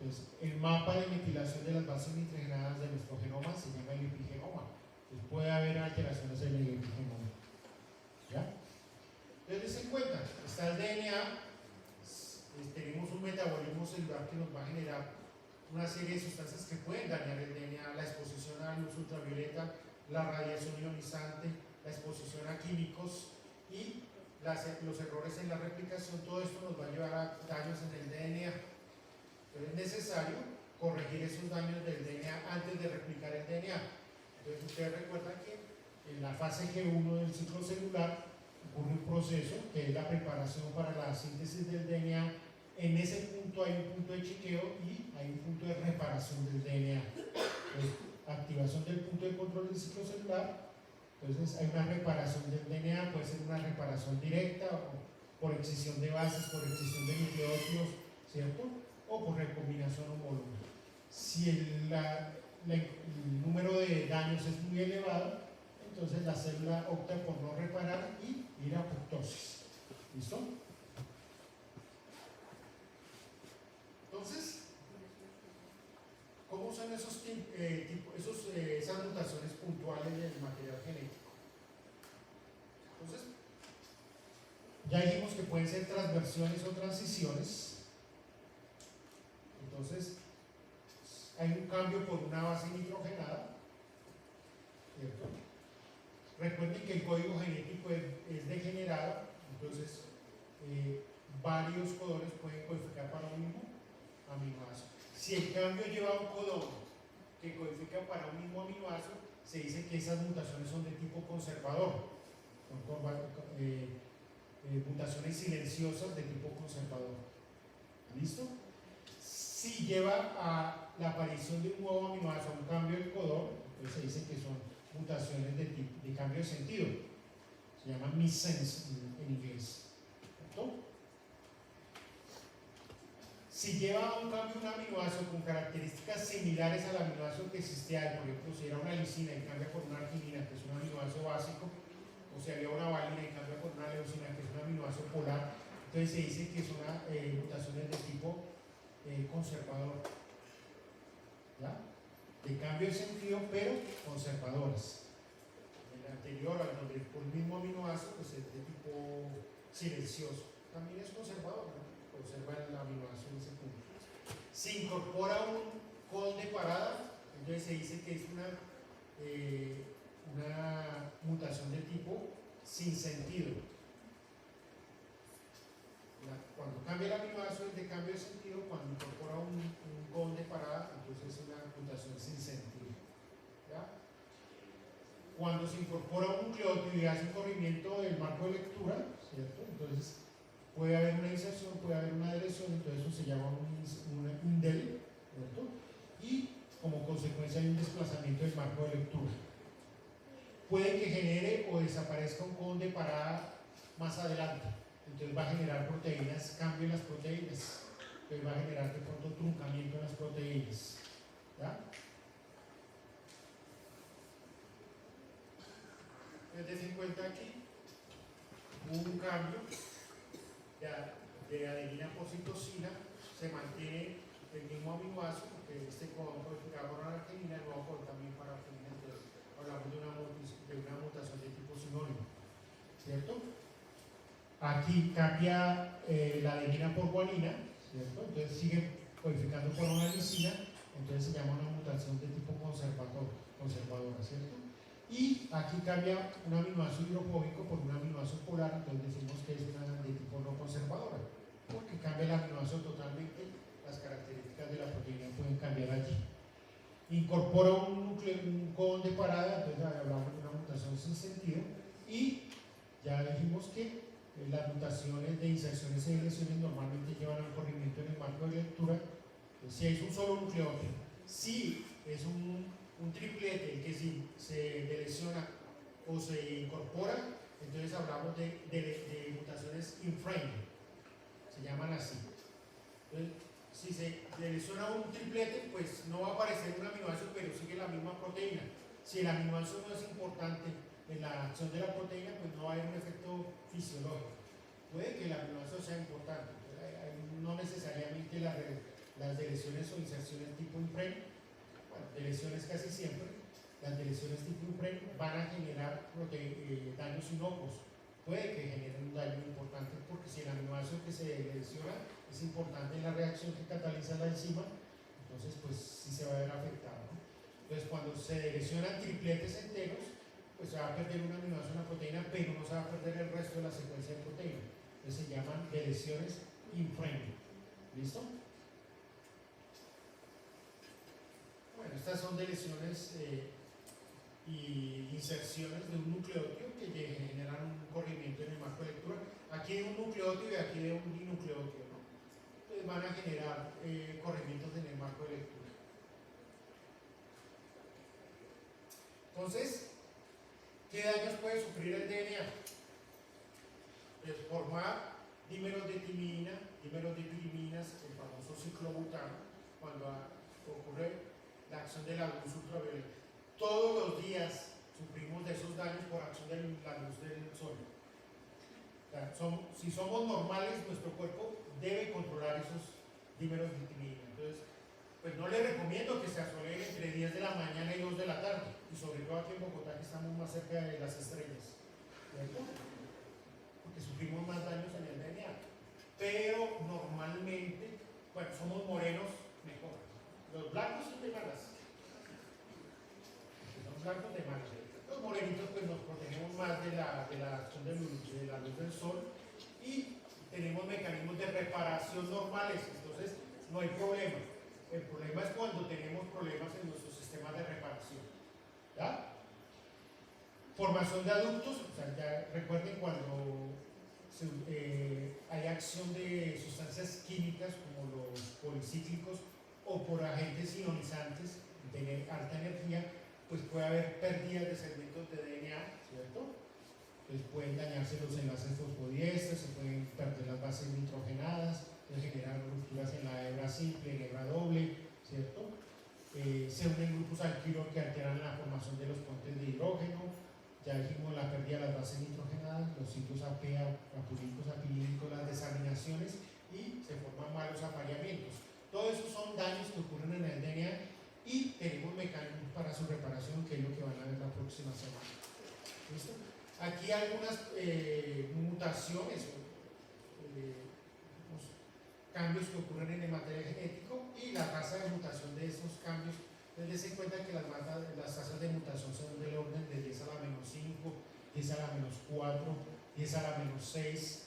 Entonces, el mapa de metilación de las bases nitrogenadas de nuestro genoma se llama el epigenoma. Entonces, puede haber alteraciones en el epigenoma. ¿Ya? Entonces, den en cuenta, está el DNA, tenemos un metabolismo celular que nos va a generar una serie de sustancias que pueden dañar el DNA, la exposición a luz ultravioleta, la radiación ionizante, la exposición a químicos y los errores en la replicación. Todo esto nos va a llevar a daños en el DNA. Entonces es necesario corregir esos daños del DNA antes de replicar el DNA. Entonces ustedes recuerdan que en la fase G1 del ciclo celular ocurre un proceso que es la preparación para la síntesis del DNA. En ese punto hay un punto de chequeo y hay un punto de reparación del DNA. Entonces, activación del punto de control del ciclo celular. Entonces hay una reparación del DNA, puede ser una reparación directa o por excisión de bases, por excisión de nucleótidos, ¿cierto? O por recombinación homóloga. Si el número de daños es muy elevado, entonces la célula opta por no reparar y ir a apoptosis. ¿Listo? Entonces, ¿cómo son esas mutaciones puntuales del material genético? Entonces, ya dijimos que pueden ser transversiones o transiciones. Entonces, hay un cambio por una base nitrogenada, ¿cierto? Recuerden que el código genético es degenerado, entonces varios codones pueden codificar para un mismo aminoácido. Si el cambio lleva a un codón que codifica para un mismo aminoácido, se dice que esas mutaciones son de tipo conservador, son mutaciones silenciosas de tipo conservador. ¿Listo? Si lleva a la aparición de un nuevo aminoácido, un cambio del codón, entonces se dice que son mutaciones de cambio de sentido. Se llama missense en inglés. ¿Cierto? Si lleva a un cambio un aminoácido con características similares al aminoácido que existe ahí, por ejemplo, si era una lisina y cambia por una arginina, que es un aminoácido básico, o si había una valina y cambia por una leucina, que es un aminoácido polar, Entonces se dice que son mutaciones de tipo conservador, ¿ya? De cambio de sentido, pero conservadoras. El anterior, donde por el mismo aminoácido, pues es de tipo silencioso. También es conservador, ¿no? Conserva el aminoácido en ese punto. Se incorpora un col de parada, entonces se dice que es una mutación de tipo sin sentido. Cuando cambia el aminoácido es de cambio de sentido, cuando incorpora un col de parada, entonces es una mutación sin sentido. ¿Ya? Cuando se incorpora un nucleótido y hace un corrimiento del marco de lectura, ¿cierto? Entonces puede haber una inserción, puede haber una deleción, entonces eso se llama un indel, ¿cierto? Y como consecuencia hay un desplazamiento del marco de lectura. Puede que genere o desaparezca un codón de parada más adelante, entonces va a generar proteínas, cambio en las proteínas, entonces va a generar de pronto truncamiento en las proteínas. ¿Ya? Entonces, en cuenta aquí un cambio de adenina por citosina, se mantiene el mismo aminoácido, que este codón codificado por arginina, el nuevo codón también para arginina, entonces hablamos de una mutación de tipo sinónimo, ¿cierto? Aquí cambia la adenina por guanina, ¿cierto? Entonces sigue codificando por una lisina, entonces se llama una mutación de tipo conservadora, ¿cierto? Y aquí cambia un aminoácido hidrofóbico por un aminoácido polar, entonces decimos que es una de tipo no conservadora, porque cambia el aminoácido totalmente, las características de la proteína pueden cambiar allí. Incorpora un codón de parada, entonces hablamos de una mutación sin sentido, y ya dijimos que las mutaciones de inserciones y deleciones normalmente llevan al corrimiento en el marco de lectura. Si es un solo nucleótido, si es un triplete el que se delesiona o se incorpora, entonces hablamos de mutaciones in-frame, se llaman así. Entonces, si se delesiona un triplete, pues no va a aparecer un aminoácido, pero sigue la misma proteína. Si el aminoácido no es importante en la acción de la proteína, pues no va a haber un efecto fisiológico. Puede que el aminoácido sea importante, no necesariamente las deleciones o inserciones tipo in-frame. Bueno, deleciones casi siempre, las deleciones tipo IUPREM van a generar daños inocuos. Puede que generen un daño importante porque si el aminoácido que se lesiona es importante en la reacción que cataliza la enzima, entonces pues sí se va a ver afectado, ¿no? Entonces cuando se lesionan tripletes enteros, pues se va a perder un aminoácido, una proteína, pero no se va a perder el resto de la secuencia de proteína. Entonces se llaman deleciones in-frame. ¿Listo? Bueno, estas son deleciones y inserciones de un nucleótido que generan un corrimiento en el marco de lectura. Aquí de un nucleótido y aquí de un dinucleótido, ¿no? Entonces van a generar corrimientos en el marco de lectura. Entonces, ¿qué daños puede sufrir el DNA? Pues formar dímeros de timina, dímeros de piriminas, el famoso ciclobutano, cuando ocurre la acción de la luz ultravioleta. Todos los días sufrimos de esos daños por acción de la luz del sol. O sea, si somos normales, nuestro cuerpo debe controlar esos dímeros de timina. Entonces, pues no le recomiendo que se asoleen entre 10 de la mañana y 2 de la tarde, y sobre todo aquí en Bogotá, que estamos más cerca de las estrellas, ¿cierto? Porque sufrimos más daños en el DNA. Pero normalmente, bueno, somos morenos mejor. Los blancos son de malas. Son blancos de malas. Los morenitos pues nos protegemos más de la acción de la luz del sol y tenemos mecanismos de reparación normales, entonces no hay problema. El problema es cuando tenemos problemas en nuestros sistemas de reparación. ¿Ya? Formación de adductos, o sea, ya recuerden cuando hay acción de sustancias químicas como los policíclicos o por agentes ionizantes de alta energía, pues puede haber pérdidas de segmentos de DNA, ¿cierto? Entonces pueden dañarse los enlaces fosfodiésteres, se pueden perder las bases nitrogenadas, pueden generar rupturas en la hebra simple, en hebra doble, ¿cierto? Se unen grupos alquilos que alteran la formación de los puentes de hidrógeno. Ya dijimos la pérdida de las bases nitrogenadas, los sitios AP, apuricos, apilínicos, las Aquí hay algunas mutaciones cambios que ocurren en el material genético y la tasa de mutación de esos cambios. Entonces, dense cuenta que las tasas de mutación son del orden de 10 a la menos 5, 10 a la menos 4, 10 a la menos 6.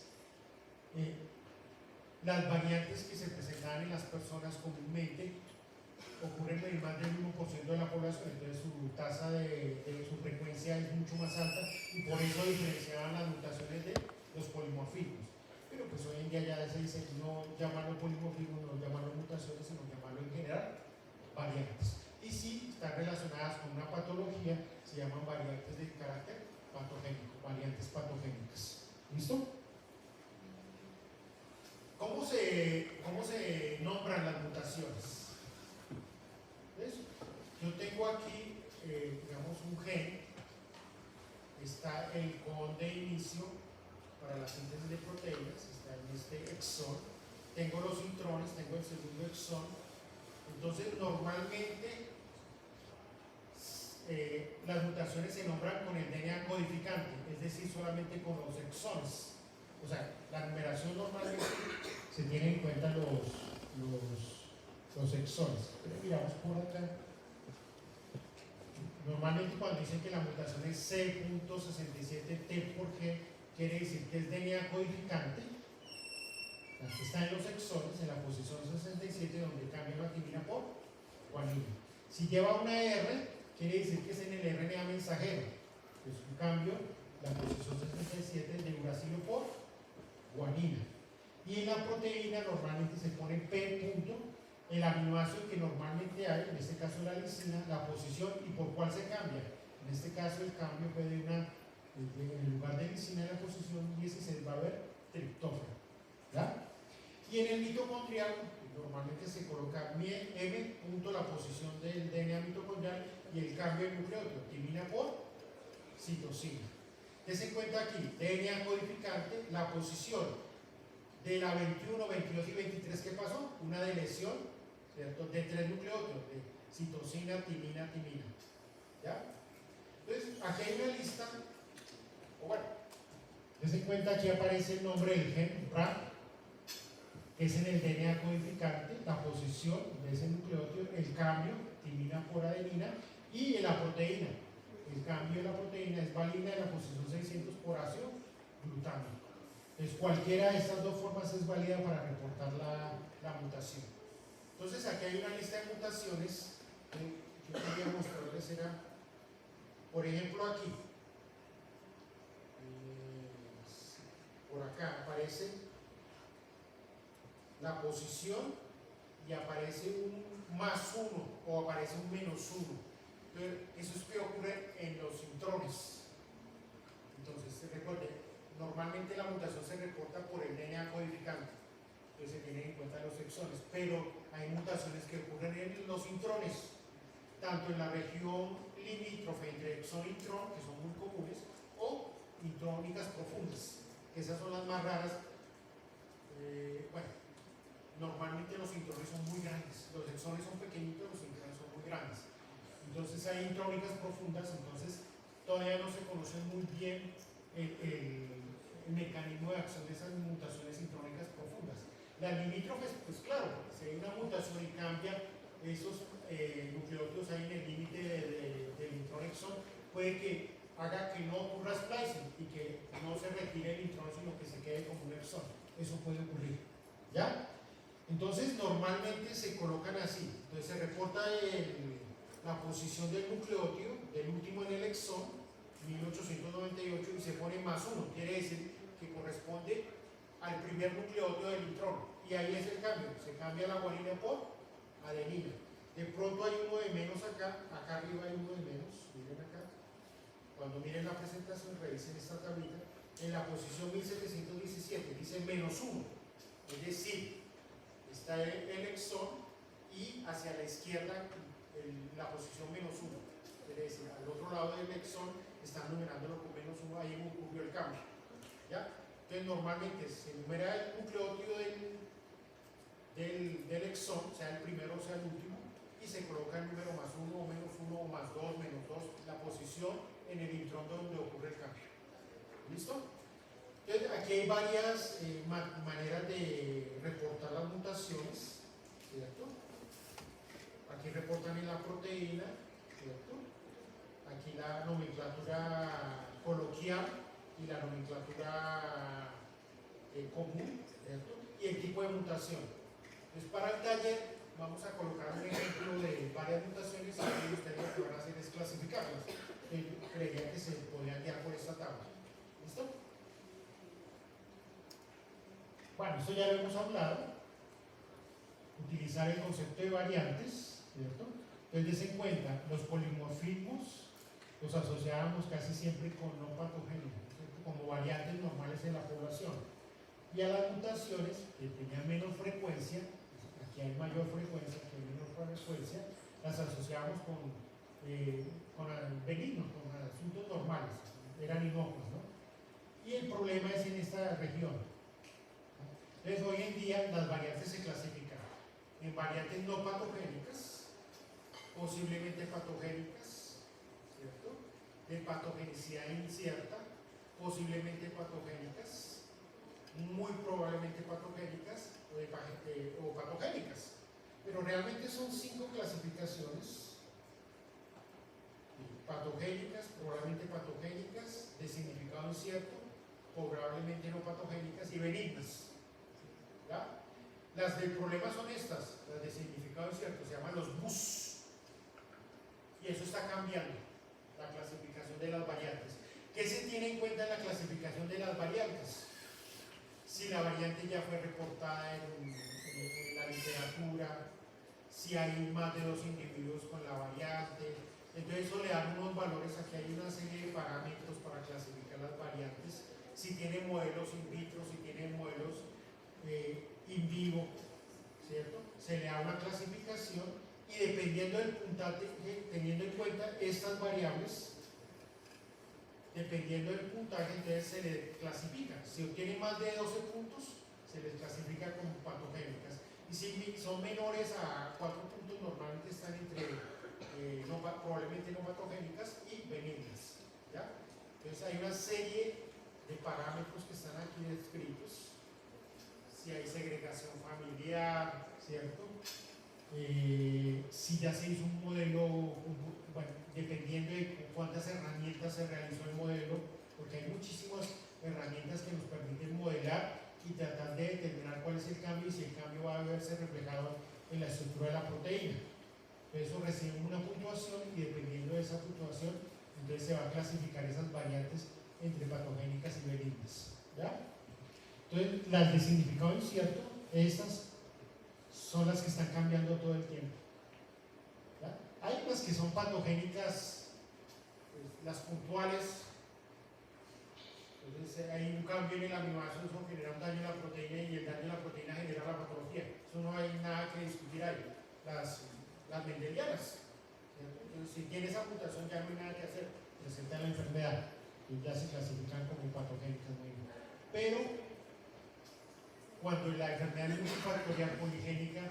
Las variantes que se presentan en las personas comúnmente ocurren en más del 1% de la población, entonces su tasa su frecuencia es mucho más alta y por eso diferenciaban las mutaciones de los polimorfismos. Pero pues hoy en día ya se dice no llamarlo polimorfismo, no llamarlo mutaciones, sino llamarlo en general variantes. Y si están relacionadas con una patología, se llaman variantes de carácter patogénico, variantes patogénicas. ¿Listo? ¿Cómo se nombran las mutaciones? ¿Ves? Yo tengo aquí, digamos, un gen, está el codón de inicio para la síntesis de proteínas, está en este exón, tengo los intrones, tengo el segundo exón. Entonces normalmente las mutaciones se nombran con el DNA codificante, es decir, solamente con los exones. O sea, la numeración normalmente se tiene en cuenta los exones. Pero miramos por acá. Normalmente cuando dicen que la mutación es C.67T por G, quiere decir que es DNA codificante. Aquí está en los exones, en la posición 67, donde cambia la timina por guanina. Si lleva una R, quiere decir que es en el RNA mensajero. Es un cambio, la posición 67 de uracilo por guanina. Y en la proteína normalmente se pone P. El aminoácido que normalmente hay, en este caso la lisina, la posición y por cuál se cambia. En este caso el cambio fue de en lugar de lisina en la posición 16 va a haber triptófano. ¿Ya? Y en el mitocondrial normalmente se coloca M. la posición del DNA mitocondrial y el cambio del nucleótido, timina por citosina. Dense cuenta aquí, DNA codificante, la posición de la 21, 22 y 23, ¿qué pasó? Una deleción, ¿cierto? De 3 nucleótidos, de citosina, timina. ¿Ya? Entonces, aquí hay una lista, o bueno, dense cuenta, aquí aparece el nombre del gen RAP, que es en el DNA codificante, la posición de ese nucleótido, el cambio, timina por adenina, y en la proteína. El cambio de la proteína es valina en la posición 600 por ácido glutámico. Entonces, cualquiera de estas dos formas es válida para reportar la mutación. Entonces, aquí hay una lista de mutaciones que yo quería mostrarles. Por ejemplo, aquí, por acá aparece la posición y aparece un +1 o aparece un -1. Entonces, eso es que ocurre en los intrones. Entonces, recuerde, normalmente la mutación se reporta por el DNA codificante, entonces se tienen en cuenta los exones, pero hay mutaciones que ocurren en los intrones, tanto en la región limítrofe entre exón e intrón, que son muy comunes, o intrónicas profundas, que esas son las más raras. Bueno, normalmente los intrones son muy grandes, los exones son pequeñitos, los intrones son muy grandes. Entonces hay intrónicas profundas, entonces todavía no se conoce muy bien el mecanismo de acción de esas mutaciones intrónicas profundas. Las limítrofes, pues claro, si hay una mutación y cambia esos nucleótidos ahí en el límite del intrón exón, puede que haga que no ocurra splicing y que no se retire el intrón, sino que se quede como un exón. Eso puede ocurrir. ¿Ya? Entonces, normalmente se colocan así. Entonces, se reporta la posición del nucleótido, del último en el exón, 1898, y se pone +1. Quiere decir que corresponde al primer nucleótido del intrón. Y ahí es el cambio. Se cambia la guanina por adenina. De pronto hay uno de menos acá arriba hay uno de menos. Miren acá. Cuando miren la presentación, revisen esta tablita. En la posición 1717 dice -1. Es decir, está el exón y hacia la izquierda la posición -1. Quiere decir, al otro lado del exón están numerándolo con -1, ahí ocurrió el cambio. ¿Ya? Entonces, normalmente se numera el nucleótido del exón, sea el primero o sea el último, y se coloca el número +1 o -1 o +2, -2, la posición en el intrón donde ocurre el cambio. ¿Listo? Entonces, aquí hay varias maneras de reportar las mutaciones, ¿cierto? Aquí reportan en la proteína, ¿cierto? Aquí la nomenclatura coloquial y la nomenclatura común, ¿cierto? Y el tipo de mutación. Entonces, para el taller vamos a colocar un ejemplo de varias mutaciones y ustedes lo que van a hacer es clasificarlas. Yo creería que se podrían guiar por esta tabla. ¿Listo? Bueno, esto ya lo hemos hablado. Utilizar el concepto de variantes, ¿cierto? Entonces, des en cuenta, los polimorfismos los asociábamos casi siempre con no patogénicos, ¿cierto? Como variantes normales en la población. Y a las mutaciones, que tenían menos frecuencia, aquí hay mayor frecuencia, aquí hay menor frecuencia, las asociamos con benignos, con asuntos normales, eran inocuos, ¿no? Y el problema es en esta región. Entonces, hoy en día las variantes se clasifican en variantes no patogénicas, posiblemente patogénicas, ¿cierto? De patogenicidad incierta, posiblemente patogénicas, muy probablemente patogénicas o patogénicas. Pero realmente son 5 clasificaciones: patogénicas, probablemente patogénicas, de significado incierto, probablemente no patogénicas y benignas. ¿Ya? Las del problema son estas, las de significado incierto, se llaman los BUS. Y eso está cambiando, la clasificación de las variantes. ¿Qué se tiene en cuenta en la clasificación de las variantes? Si la variante ya fue reportada en la literatura, si hay más de 2 individuos con la variante. Entonces eso le da unos valores. Aquí hay una serie de parámetros para clasificar las variantes. Si tiene modelos in vitro, si tiene modelos in vivo, ¿cierto? Se le da una clasificación y dependiendo del puntaje, teniendo en cuenta estas variables, dependiendo del puntaje, entonces se le clasifica. Si obtiene más de 12 puntos, se les clasifica como patogénicas. Y si son menores a 4 puntos, normalmente están entre probablemente no patogénicas y benignas. ¿Ya? Entonces hay una serie de parámetros que están aquí descritos. Si hay segregación familiar, ¿cierto? Si ya se hizo un modelo, bueno, dependiendo de cuántas herramientas se realizó el modelo, porque hay muchísimas herramientas que nos permiten modelar y tratar de determinar cuál es el cambio y si el cambio va a verse reflejado en la estructura de la proteína. Eso recibe una puntuación y dependiendo de esa puntuación, entonces se va a clasificar esas variantes entre patogénicas y benignas. ¿Ya? Entonces, las de significado incierto, estas son las que están cambiando todo el tiempo. ¿Ya? Hay unas que son patogénicas, pues, las puntuales. Entonces hay un cambio en el aminoácido, eso genera un daño en la proteína y el daño en la proteína genera la patología. Eso no hay nada que discutir ahí. Las mendelianas. Entonces, si tiene esa mutación ya no hay nada que hacer, presenta la enfermedad y ya se clasifican como patogénicas. Pero cuando la enfermedad es multifactorial poligénica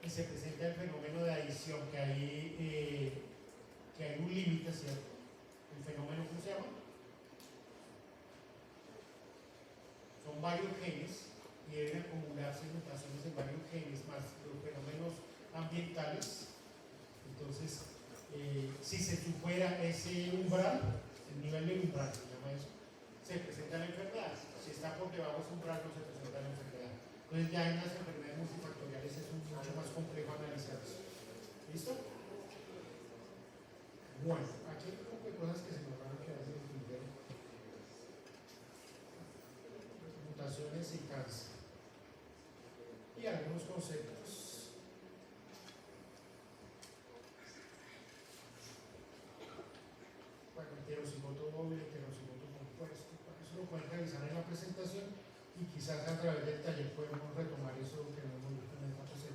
y se presenta el fenómeno de adición, que hay un límite, ¿cierto? El fenómeno, ¿cómo se llama? Son varios genes y deben acumularse mutaciones en varios genes más los fenómenos ambientales. Entonces, si se supera ese umbral, el nivel del umbral se llama eso, se presenta la enfermedad. Si está por debajo de ese umbral, no se presenta la enfermedad. Entonces, ya en las enfermedades multifactoriales es mucho más complejo analizar eso. ¿Listo? Bueno, aquí hay un poco de cosas que se nos van a quedar sin entender. Mutaciones y cáncer. Y algunos conceptos. Bueno, heterocigoto doble, heterocigoto compuesto. Eso lo pueden revisar en la presentación y quizás a través del taller podemos retomar eso que no hemos visto en esta presentación.